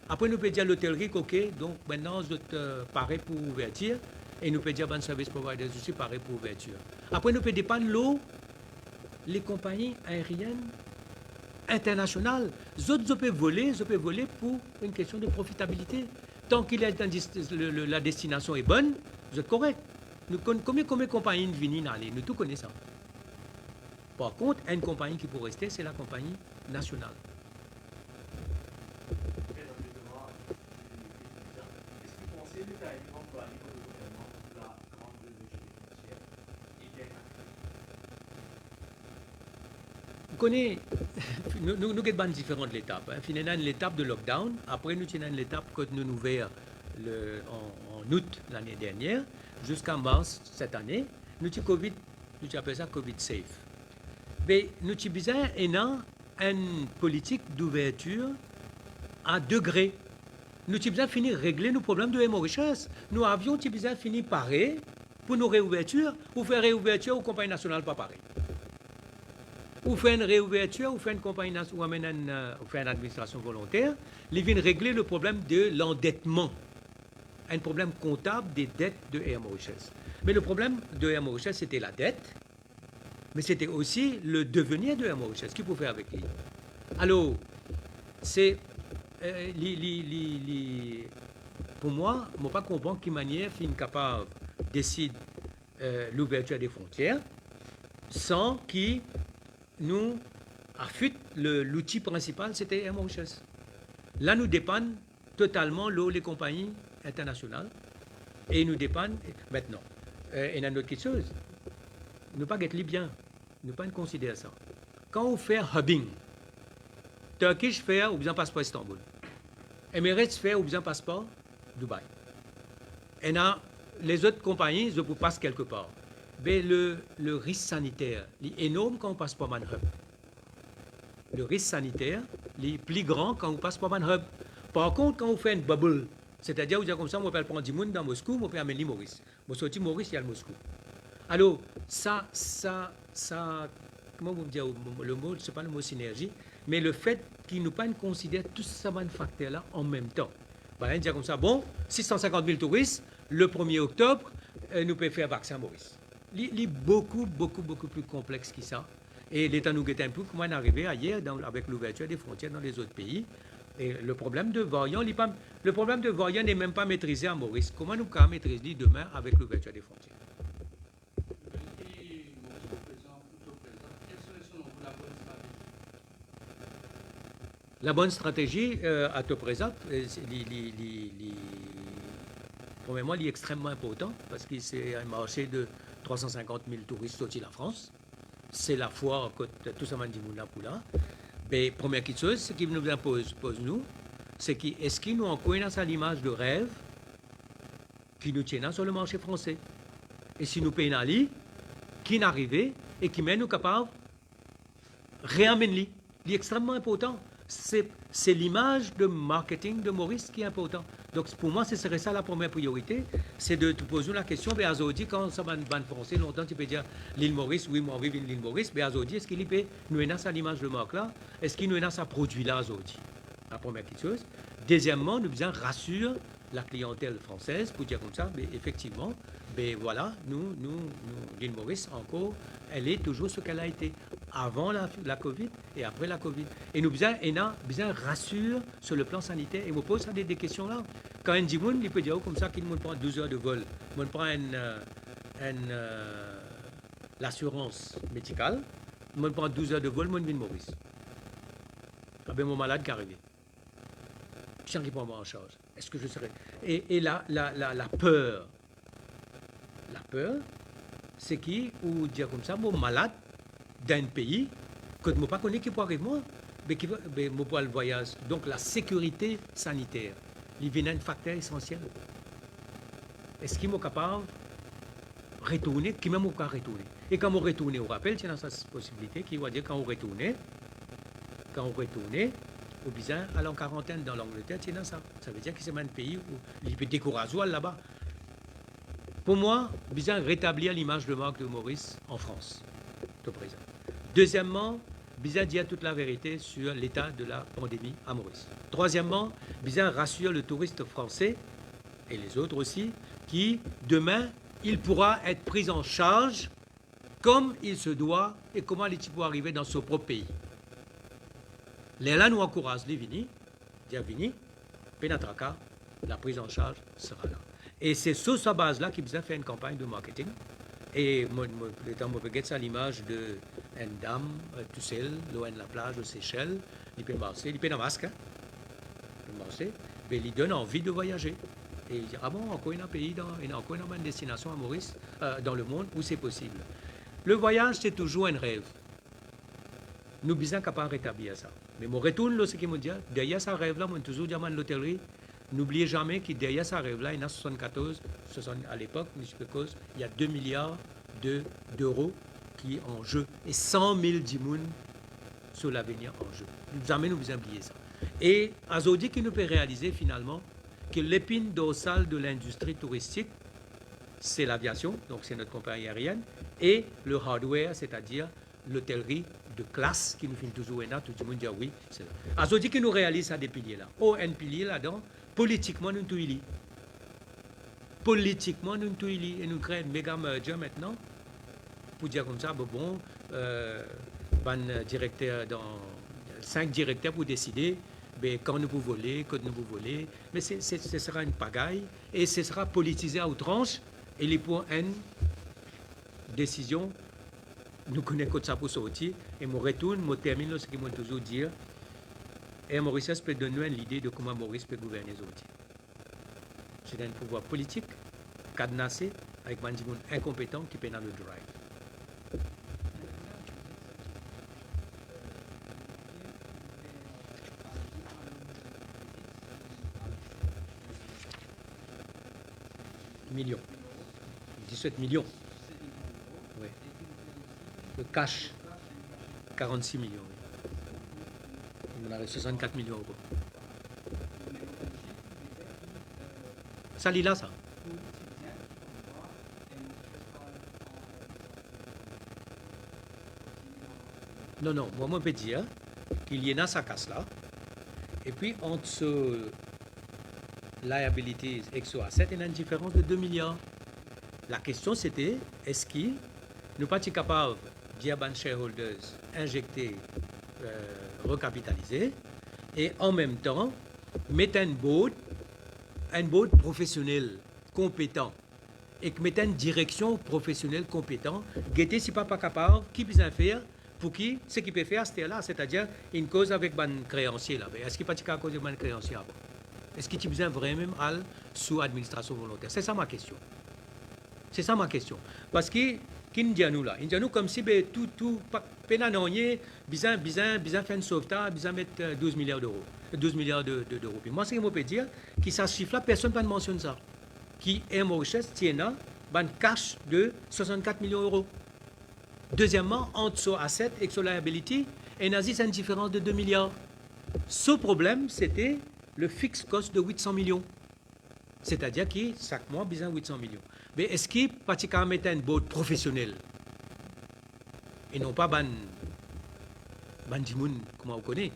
Après, nous pouvons dire à l'hôtellerie, OK, donc maintenant, je te parais pour ouverture. Et nous pouvons dire à service provider, je suis pareil pour ouverture. Après, nous pouvons dépendre l'eau, les compagnies aériennes internationales. Les autres peuvent voler pour une question de profitabilité. Tant que la destination est bonne, vous êtes correct. Combien de compagnies viennent aller? Nous tout connaissons. Par contre, une compagnie qui peut rester, c'est la compagnie nationale. Nous avons différentes étapes. Finalement, l'étape de lockdown. Après, nous avons l'étape que nous avons ouvert en août l'année dernière jusqu'en mars cette année. Nous avons Covid, nous appelons ça Covid safe. Mais nous avons une politique d'ouverture à degré. Nous avons fini de régler nos problèmes de Mauritius. Nous avions fini pareil pour nos réouvertures, ou faire réouverture aux compagnies nationales pas pareil. Ou faire une réouverture, ou faire une compagnie nationale, ou faire une administration volontaire, ils viennent régler le problème de l'endettement. Un problème comptable des dettes de Air Mauritius. Mais le problème de Air Mauritius, c'était la dette, mais c'était aussi le devenir de Air Mauritius. Qu'est-ce qu'il faut faire avec lui? Alors, c'est... pour moi, je ne pas comprendre quelle manière fin capable décide l'ouverture des frontières sans qu'il nous affûte l'outil principal, c'était Air Mauritius. Là, nous dépendons totalement les compagnies internationales et nous dépendons maintenant. Et une autre chose, ne pas être libyen, ne pas considérer ça. Quand on fait hubbing, Turkish fait ou bien passeport Istanbul, Emirates fait ou bien passeport Dubaï. Et là, les autres compagnies, je vous passe quelque part. Mais le risque sanitaire est énorme quand on passe par un hub. Le risque sanitaire est plus grand quand on passe par un hub. Par contre, quand on fait une bubble, c'est-à-dire, vous dites comme ça, on peut prendre 10 personnes dans Moscou, on peut amener Maurice. On sorti Maurice, il y a le Moscou. Alors, ça, comment vous dire le mot, ce n'est pas le mot synergie, mais le fait qu'ils nous pas considèrent tous ces facteurs-là en même temps. Ben, on dit comme ça, bon, 650 000 touristes, le 1er octobre, nous pouvons faire vaccin Maurice. Il est beaucoup plus complexe que ça. Et l'État nous guette un peu comment on est arrivé ailleurs avec l'ouverture des frontières dans les autres pays. Et le problème de variant, n'est même pas maîtrisé à Maurice. Comment nous pouvons maîtriser demain avec l'ouverture des frontières? La bonne stratégie à te présent, premièrement, il est extrêmement important parce que c'est un marché de 350 000 touristes sortis de la France. C'est la foire que tout ça m'a dit pour là. Mais première chose, ce qui nous pose nous, c'est est-ce qu'il nous encore à l'image de rêve qui nous tient sur le marché français? Et si nous payons ali, qui n'arrive et qui mène nous capable réamener. Il est extrêmement important. C'est l'image de marketing de Maurice qui est important. Donc pour moi, ce serait ça la première priorité, c'est de te poser la question, mais Azodi, quand ça va ban français, longtemps tu peux dire l'île Maurice, oui, moi, vive l'île Maurice, mais Azodi, est-ce qu'il peut nous aider à l'image de marque là? Est-ce qu'il nous aide à produit là, Azodi? La première chose. Deuxièmement, nous besoin rassurer la clientèle française pour dire comme ça, mais effectivement, mais voilà, l'île Maurice, encore, elle est toujours ce qu'elle a été avant la Covid et après la Covid. Et nous besoin rassurer sur le plan sanitaire et me pose des questions là. Quand un dit, il peut dire comme ça qu'il me prend 12 heures de vol, me prend l'assurance médicale, me prend 12 heures de vol, mon l'île Maurice. Ah ben mon malade qui est arrivé. Qui qui prend moi en charge? Est-ce que je serai... Et la peur. La peur, c'est qui, ou dire comme ça, mon malade d'un pays que je ne pas connais qui peut arriver moi, mais qui va le voyage. Donc la sécurité sanitaire, il vient un facteur essentiel. Est-ce qu'il est capable de retourner, qui même pas retourner? Et quand on retourne, on rappelle, il y a cette possibilité qui va dire quand on retourne, ou bien aller en quarantaine dans l'Angleterre, c'est ça. Ça veut dire que c'est un pays où il peut décourager là-bas. Pour moi, bien rétablir l'image de marque de Maurice en France, au présent. Deuxièmement, bien dire toute la vérité sur l'état de la pandémie à Maurice. Troisièmement, bien rassurer le touriste français et les autres aussi, qui demain, il pourra être pris en charge comme il se doit et comment il peut arriver dans son propre pays. Là, nous encourageons les vini, Penatraka, la prise en charge sera là. Et c'est sur sa base-là qu'il a fait une campagne de marketing. Et dans mon regarde ça l'image d'une dame, tout seul, loin de la plage aux Seychelles, il peut marcher, il peut dans masque, mais il donne envie de voyager. Et il dit, ah bon, encore un pays, il y a encore une destination à Maurice, dans le monde où c'est possible. Le voyage, c'est toujours un rêve. Nous sommes capables de rétablir ça. Mais mon retour, ce qui me dit, derrière ce rêve-là, moi, toujours dit à l'hôtellerie, n'oubliez jamais que derrière ce rêve-là, il y a 74, à l'époque, il y a 2 milliards d'euros qui est en jeu. Et 100 000 dimoun sur l'avenir en jeu. Jamais nous vous oubliez ça. Et Azodi qui nous peut réaliser finalement que l'épine dorsale de l'industrie touristique, c'est l'aviation, donc c'est notre compagnie aérienne, et le hardware, c'est-à-dire l'hôtellerie de classe qui nous fait toujours là, tout le monde dit oui. Azodi qui nous réalise ça des piliers là. Oh, un pilier là-dedans, politiquement nous tout il politiquement nous tout il et nous créons un méga merger maintenant pour dire comme ça, bon, directeur dans 5 directeurs pour décider quand nous vous voler, quand nous vous voler, mais ce sera une pagaille et ce sera politisé à outrance et les pour une décision, nous connaissons ça pour sortir et je retourne, je termine ce qu'ils m'ont toujours dit et Mauritius peut donner l'idée de comment Maurice peut gouverner les autres. C'est un pouvoir politique, cadenassé, avec des gens incompétents qui peuvent dans le drive. Millions. 17 millions. Oui. Le cash, 46 millions. Oui. On a 64 millions d'euros. Ça lit là, ça. Non, non, moi, je peux dire qu'il y a dans sa casse là. Et puis, entre ce liabilities et ce asset, il y a une différence de 2 milliards. La question, c'était, est-ce qu'ils ne sont pas capables, dire aux shareholders, injecter, recapitaliser, et en même temps, mettre un board professionnel compétent et mettre une direction professionnelle compétente, guetter si pas capable, qui peut faire pour qui, ce qu'il peut faire, c'était là, c'est-à-dire une cause avec un créancier là. Est-ce qu'il n'y a pas de cause avec un créancier avant? Est-ce qu'il y a besoin vraiment aller sous administration volontaire? C'est ça ma question. C'est ça ma question. Parce que, qui nous dit à nous là? Il dit à nous comme si tout, pénanonier, besoin faire une sauvetage, besoin mettre 12 milliards d'euros. 12 milliards d'euros. Puis moi, ce que je peux dire, que ça chiffre là, personne ne mentionne ça. Qui est Mauritius, tient un cash de 64 millions d'euros. Deuxièmement, entre son asset et son liability, et Nazi, c'est une différence de 2 milliards. Ce problème, c'était le fixed cost de 800 millions. C'est-à-dire que chaque mois, besoin 800 millions. Mais est-ce qu'il pratiquement mettre un board professionnel et non pas ban dimoun, comme on connaît,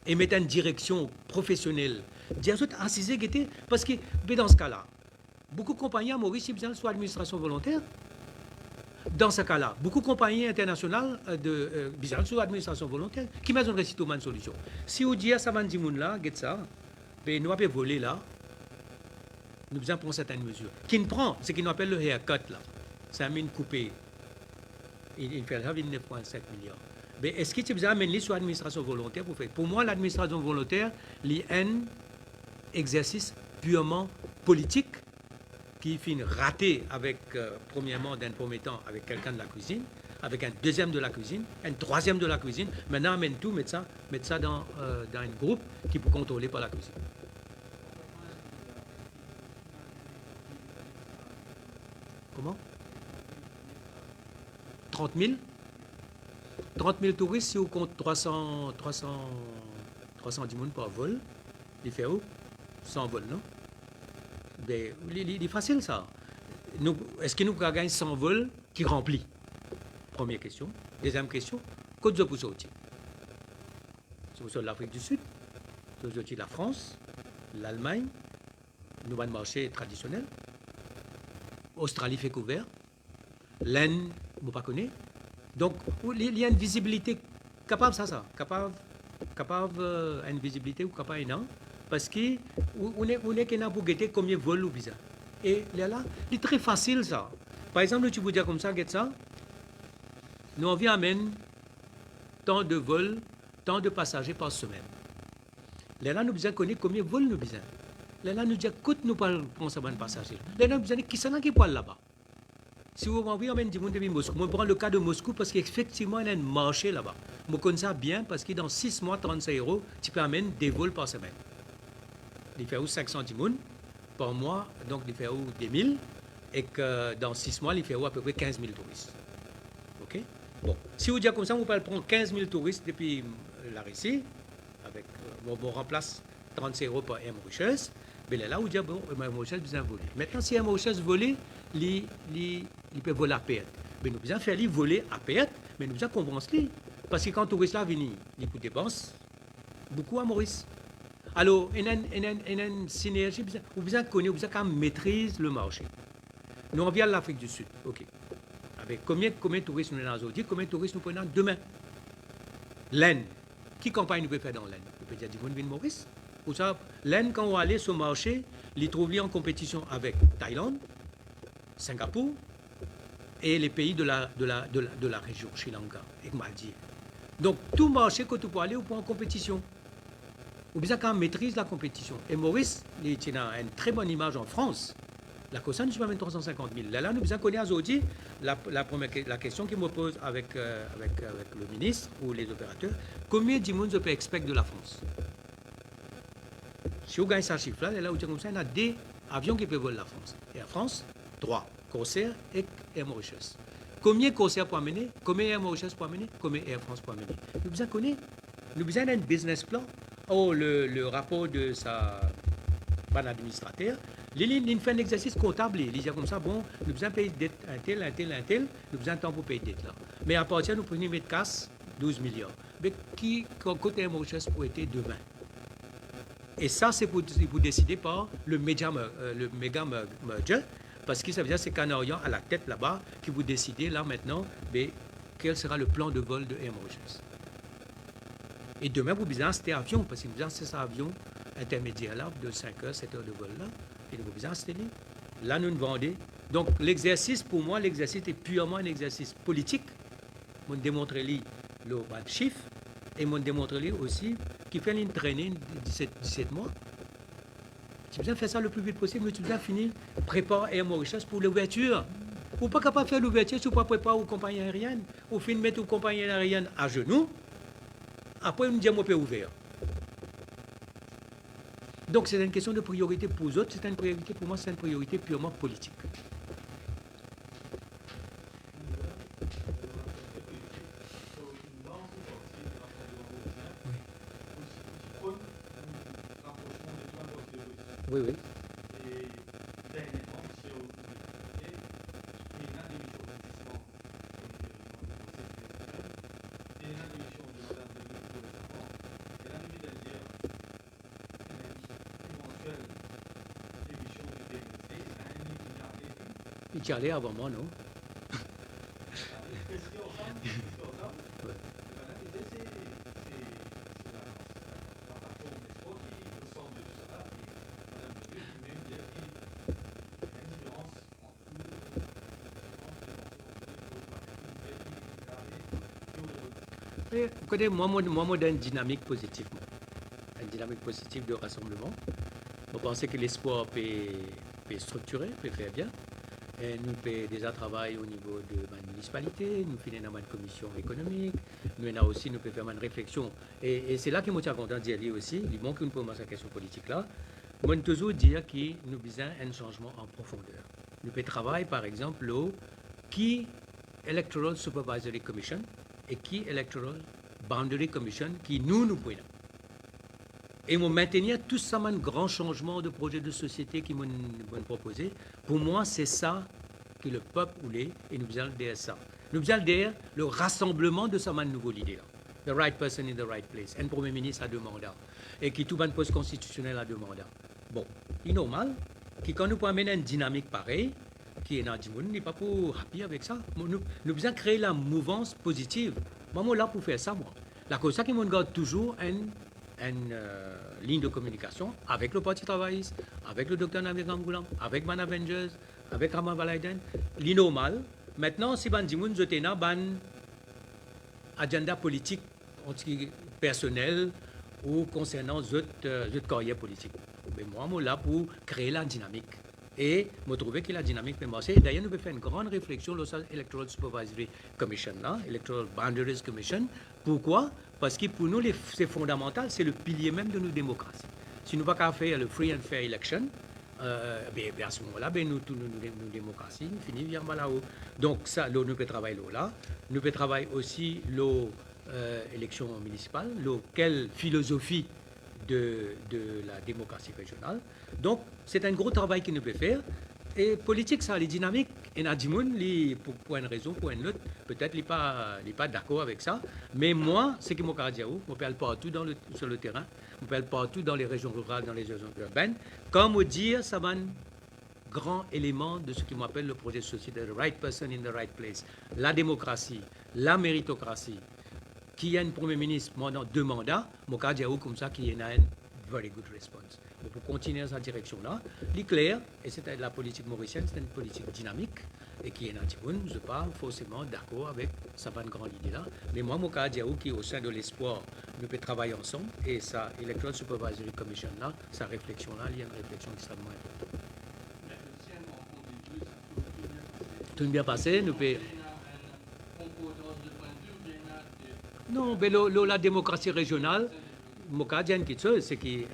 et mettre une direction professionnelle, dire parce que dans ce cas-là, beaucoup de compagnies à Maurice, ils sont administration volontaire. Dans ce cas-là, beaucoup de compagnies internationales besoin sous administration volontaire qui mettent un récit une solution. Si vous dites ça, là, ben nous avons volé là, nous besoin prendre certaines mesures. Qui ne prend, ce qu'on appelle le haircut là, c'est un mine coupé. Il fait 9,5 milliards. Mais est-ce que tu as besoin d'amener sur l'administration volontaire pour faire? Pour moi, l'administration volontaire, c'est un exercice purement politique qui finit raté avec, premièrement, d'un premier temps, avec quelqu'un de la cuisine, avec un deuxième de la cuisine, un troisième de la cuisine. Maintenant, amène tout, mettre ça dans un groupe qui peut contrôler par la cuisine. Comment 30 000 30 000 touristes, si on compte 310 personnes par vol, il fait où 100 vols, non? Ben, il est facile ça. Est-ce que nous gagnons 100 vols qui remplit? Première question. Deuxième question, qu'est-ce que vous sortir? Vous sortez l'Afrique du Sud, vous sortez la France, l'Allemagne, nous avons un marché traditionnel. Australie fait couvert. L'Inde, vous ne pas connaissez. Donc, il y a une visibilité capable, capable une visibilité ou capable non, parce que on est qu'un pour guetter combien vol ou visa. Et là, c'est très facile ça. Par exemple, tu peux dire comme ça, get ça. Nous on vient amène tant de vols, tant de passagers par semaine. Là, nous besoin connaître combien de vols nous besoin. Là, nous disons coûte nous pas prendre ça bon passager. Là, nous besoin qui sont qui parle là-bas. Si vous m'envoyez du monde depuis Moscou, je prends le cas de Moscou parce qu'effectivement, il y a un marché là-bas. Je connais ça bien parce que dans 6 mois, 35 €, tu peux amener des vols par semaine. Il fait 500 personnes par mois, donc il fait 10 000, et que dans 6 mois, il fait à peu près 15 000 touristes. OK? Bon, si vous dites comme ça, vous pouvez prendre 15 000 touristes depuis la Russie, avec, on remplace 36 € par Mauritius, mais là, vous dites, bon, Mauritius besoin voler. Maintenant, si Mauritius volé, il peut voler à perte. Mais nous besoin faire voler à perte, mais nous besoin convaincre lui. Parce que quand les touristes là viennent, ils coûtent dépenses beaucoup à Maurice. Alors, il y a une synergie, vous besoin connaître, vous besoin quand même maîtriser le marché. Nous, on vient de l'Afrique du Sud, ok. Avec combien de touristes nous avons aujourd'hui, combien de touristes nous prenons demain? L'Inde. Qui campagne nous peut faire dans l'Inde? Nous peut dire du monde vient de Maurice. Ou ça, l'Inde, quand on va aller sur le marché, ils trouvent en compétition avec Thaïlande, Singapour et les pays de la région, Sri Lanka et Maldives. Donc, tout marché que tu peux aller, ou pour en compétition. Ou bien quand on maîtrise la compétition. Et Maurice, il a une très bonne image en France. La COSAN, je même 350 000. Là, nous besoin connaître aujourd'hui la question qu'il me pose avec le ministre ou les opérateurs. Combien de monde je peux expecter de la France? Si vous gagnez ce chiffre-là, là, vous comme ça, il y a des avions qui peuvent voler la France. Et la France, 3. Corsair et Air Mauritius. Combien Corsair peut amener? Combien Air Mauritius peut amener? Combien Air France peut amener? Nous besoin connaître. Nous besoin d'un business plan. Oh, le rapport de sa ban administrateur. Il fait un exercice comptable. Il dit comme ça, bon, nous besoin payer dette un tel, nous besoin de temps pour payer dette là. Mais à partir de nous prenons mettre casse 12 milliards. Mais qui, côté Air Mauritius, pour être demain? Et ça, c'est pour décider par le méga merger, parce que ça veut dire que c'est Canarian à la tête là-bas qui vous décidez là maintenant, mais quel sera le plan de vol de Air Mauritius. Et demain, vous besoin c'était avion, parce que vous besoin c'est cet avion intermédiaire là, de 5 heures, 7 heures de vol là, et vous besoin c'était là, nous vendons. Donc l'exercice, pour moi, l'exercice est purement un exercice politique. On démontre le chiffre, et on démontre aussi qu'il fait une traînée de 17 mois. Tu as besoin de faire ça le plus vite possible, mais tu dois finir, prépare Air Mauritius pour l'ouverture. Vous n'êtes pas capable de faire l'ouverture si vous ne préparez pas aux compagnies aériennes. Vous finissez de mettre aux compagnies aériennes à genoux. Après, nous disons qu'on peut ouvrir. Donc, c'est une question de priorité pour les autres. C'est une priorité pour moi, c'est une priorité purement politique. Oui, oui. Il y allait avant moi, non? Vous connaissez, moi, d'une dynamique positive. Une dynamique positive de rassemblement. On pensait que l'espoir peut structurer, peut faire bien. Et nous faisons déjà travail au niveau de ma municipalité, nous faisons dans ma commission économique, nous avons aussi nous faisons une réflexion. Et c'est là que je suis content de dire aussi, il manque une pour cette question politique là. Moi, je toujours dire que nous besoin un changement en profondeur. Nous faisons travail, par exemple, qui Electoral Supervisory Commission et qui Electoral Boundary Commission qui nous prenons. Et maintenir tout ça, un grand changement de projet de société qui m'ont proposé. Pour moi, c'est ça que le peuple voulait et nous allons dire ça. Nous allons dire le rassemblement de ça, un nouveau idée. The right person in the right place. Un premier ministre a deux mandats. Et qui tout un poste constitutionnel a deux mandats. Bon, il est normal que quand nous pouvons amener une dynamique pareille, qui est dans le monde, n'est pas pour happy avec ça. Nous devons créer la mouvance positive. Moi, je suis là pour faire ça, moi. La cause, ça qui me garde toujours une ligne de communication avec le Parti travailliste, avec le docteur Navid Ramgoulam, avec Man Avengers, avec Rama Valaiden. L'inormal. Maintenant, si vous avez un agenda politique personnel ou concernant votre carrière politique. Mais moi, je suis là pour créer la dynamique. Et je trouve que la dynamique peut marcher. D'ailleurs, nous devons faire une grande réflexion sur l'Electoral Supervisory Commission, l'Electoral Boundaries Commission. Pourquoi? Parce que pour nous, c'est fondamental, c'est le pilier même de nos démocraties. Si nous ne pouvons pas faire le free and fair election, À ce moment-là, nous démocratie, nous finissons là-haut. Donc, ça, nous pouvons travailler là. Nous pouvons travailler aussi l'élection municipale, quelle philosophie de la démocratie régionale. Donc, c'est un gros travail qu'il nous peut faire. Et politique, ça, les dynamiques, et Nadimoun, pour une raison, pour une autre, peut-être il n'est pas d'accord avec ça. Mais moi, ce qui m'a dit, je parle partout sur le terrain, je parle partout dans les régions rurales, dans les régions urbaines. Comme dire, ça va un grand élément de ce qui m'appelle le projet de société, the right person in the right place. La démocratie, la méritocratie, qui a un Premier ministre pendant 2 mandats, je dis comme ça, qui a une very good response. Mais pour continuer dans cette direction-là, l'éclair, et c'est la politique mauricienne, c'est une politique dynamique, et qui est natimoun, je ne suis pas forcément d'accord avec sa grande idée-là. Mais moi, mon cas, qui au sein de l'espoir, nous pouvons travailler ensemble, et ça, Electoral Supervisory Commission-là, sa réflexion-là, il y a une réflexion extrêmement importante. Tout bien passé, nous pouvons... Non, mais la démocratie régionale, c'est que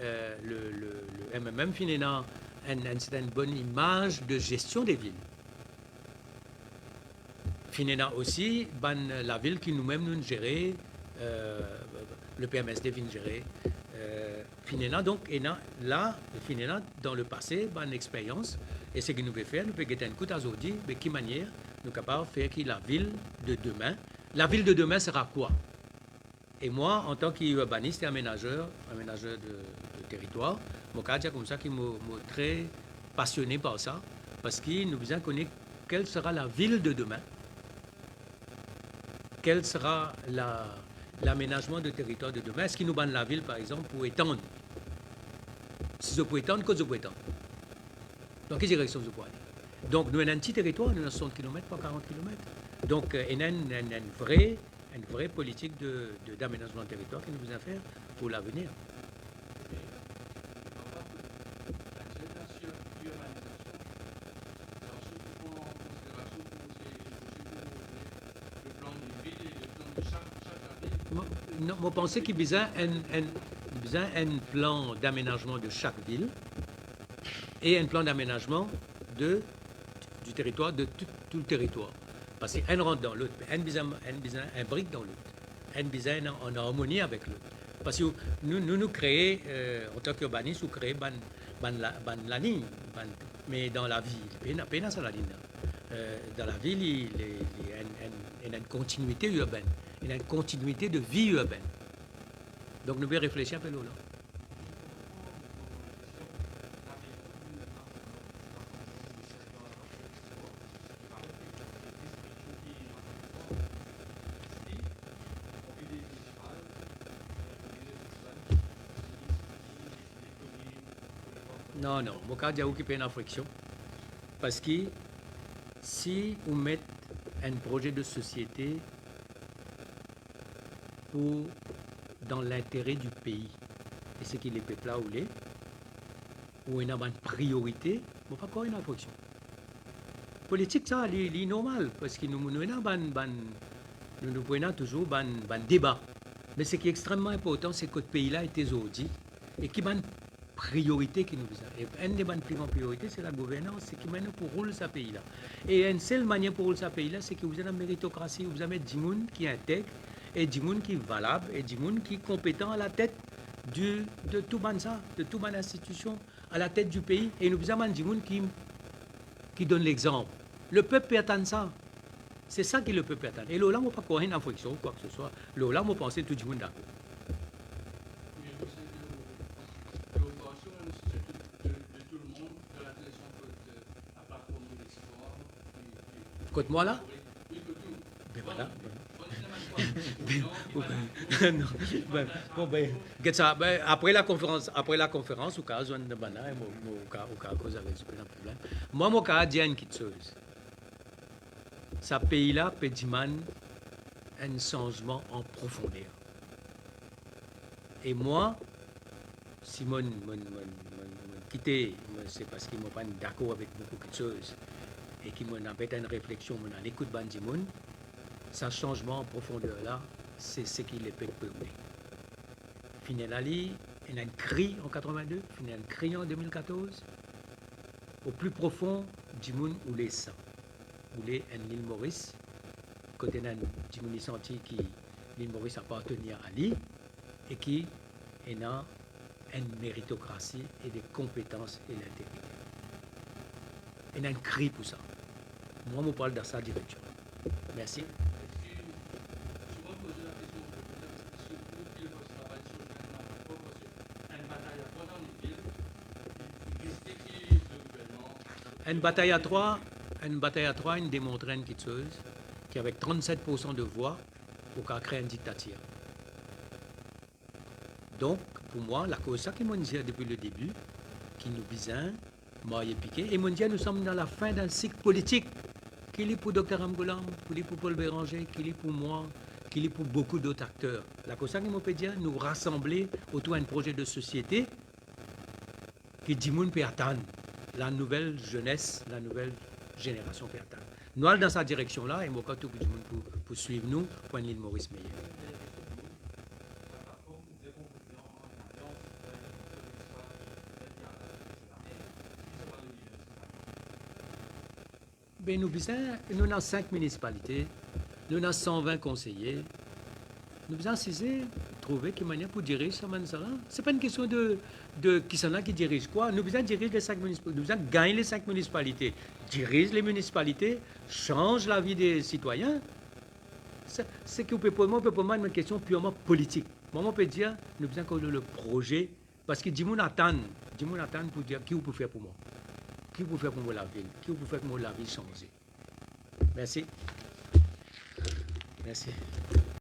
le MMM c'est une bonne image de gestion des villes. Finena aussi, la ville qui nous-mêmes nous gérons, le PMSD vient gérer. Finena, donc, là, Finena, dans le passé, une expérience, et ce que nous pouvons faire, nous pouvons guetter un coup à Zodi, de quelle manière nous sommes capables de faire que la ville de demain sera quoi? Et moi, en tant qu'urbaniste et aménageur de territoire, mon cas, comme ça, qui m'a très passionné par ça, parce qu'il nous besoin de connaître quelle sera la ville de demain, quel sera l'aménagement de territoire de demain. Est-ce qu'il nous banne la ville, par exemple, pour étendre? Si je peux étendre, que je peux étendre? Dans quelle direction je peux aller? Donc, nous avons un petit territoire, nous avons 60 km par 40 km. Donc, il y a une vraie politique d'aménagement de territoire que nous devons faire pour l'avenir. Je pense qu'il y a un plan d'aménagement de chaque ville et un plan d'aménagement du territoire, de tout le territoire. Parce qu'un rentre dans l'autre, un brique dans l'autre, un besoin en harmonie avec l'autre. Parce que nous créons, en tant qu'urbanistes, nous créons la ligne, mais dans la ville, il n'y a pas la ligne. Dans la ville, il y a une continuité urbaine, il y a une continuité de vie urbaine. Donc nous devons réfléchir un peu là. Non, mon cas, j'ai occupé une friction. Parce que si on met un projet de société dans l'intérêt du pays, et ce qui les peuple là où il est, où il y a une priorité, on ne va pas avoir une infraction. Politique, ça, c'est normal, parce que nous prenons toujours un débat. Mais ce qui est extrêmement important, c'est que notre pays-là est aujourd'hui et qu'il y a une priorité qui nous a. Et une des priorités, c'est la gouvernance, c'est qui mène pour rouler ce pays-là. Et une seule manière pour rouler ce pays-là, c'est que vous avez une méritocratie, vous avez des gens qui intègrent, et des gens qui sont valables, et des gens qui sont compétents à la tête de tout ça, de toute institution, à la tête du pays. Et nous avons des gens qui donnent l'exemple. Le peuple peut attendre ça. C'est ça que le peuple attend. Et là, on ne peut pas courir une infraction ou quoi que ce soit. Là, on pense que tout le monde est d'accord. Côte moi là? Ben voilà. Après la conférence, au cas où on a cause avec ce problème. Moi, mon cas, j'ai une petite chose. Ce pays-là peut demander un changement en profondeur. Et moi, si mon quitté, c'est parce qu'ils ne sont pas d'accord avec beaucoup de choses et qu'ils m'ont fait une réflexion, on écoute Bandimoun, ce changement en profondeur là, c'est ce qui les peut permettre. Finalement, il y a un cri en 82, il y a un cri en 2014, au plus profond du monde où les sang, où les en l'île Maurice, côté d'un du monde senti qui l'île Maurice appartenir à lui et qui est dans une méritocratie et des compétences et l'intégrité. Il y a un cri pour ça. Moi, je parle dans sa direction. Merci. Une bataille à trois, il démontrait une petite chose, qu'avec 37% de voix, on a créé une dictature. Donc, pour moi, la cause, ça qui m'a dit depuis le début, qui nous bisin, Marie Piquet, et m'a dit, nous sommes dans la fin d'un cycle politique, qui est pour Dr Amgoulam, qui est pour Paul Béranger, qui est pour moi, qui est pour beaucoup d'autres acteurs. La cause, ça qui m'a dit, nous rassembler autour d'un projet de société qui dit, moun peut attendre. La nouvelle jeunesse, la nouvelle génération peut attendre. Nous allons dans cette direction-là et je tout le monde pour suivre nous pour une ligne Maurice Meyer. Ben, nous avons 5 municipalités, nous avons 120 conseillers. Nous avons essayé trouver une manière pour diriger ça. Ce n'est pas une question de qui sont là qui dirige quoi. Nous avons diriger les 5 municipalités. Nous avons gagné les 5 municipalités. Dirige les municipalités, change la vie des citoyens. C'est que pour moi, une question purement politique. Moi, on peut dire, nous avons le projet, parce que dis-moi attendre pour dire qui vous pouvez faire pour moi. Qui vous faire pour moi la ville. Qui vous faire pour moi la ville changer. Merci. Merci.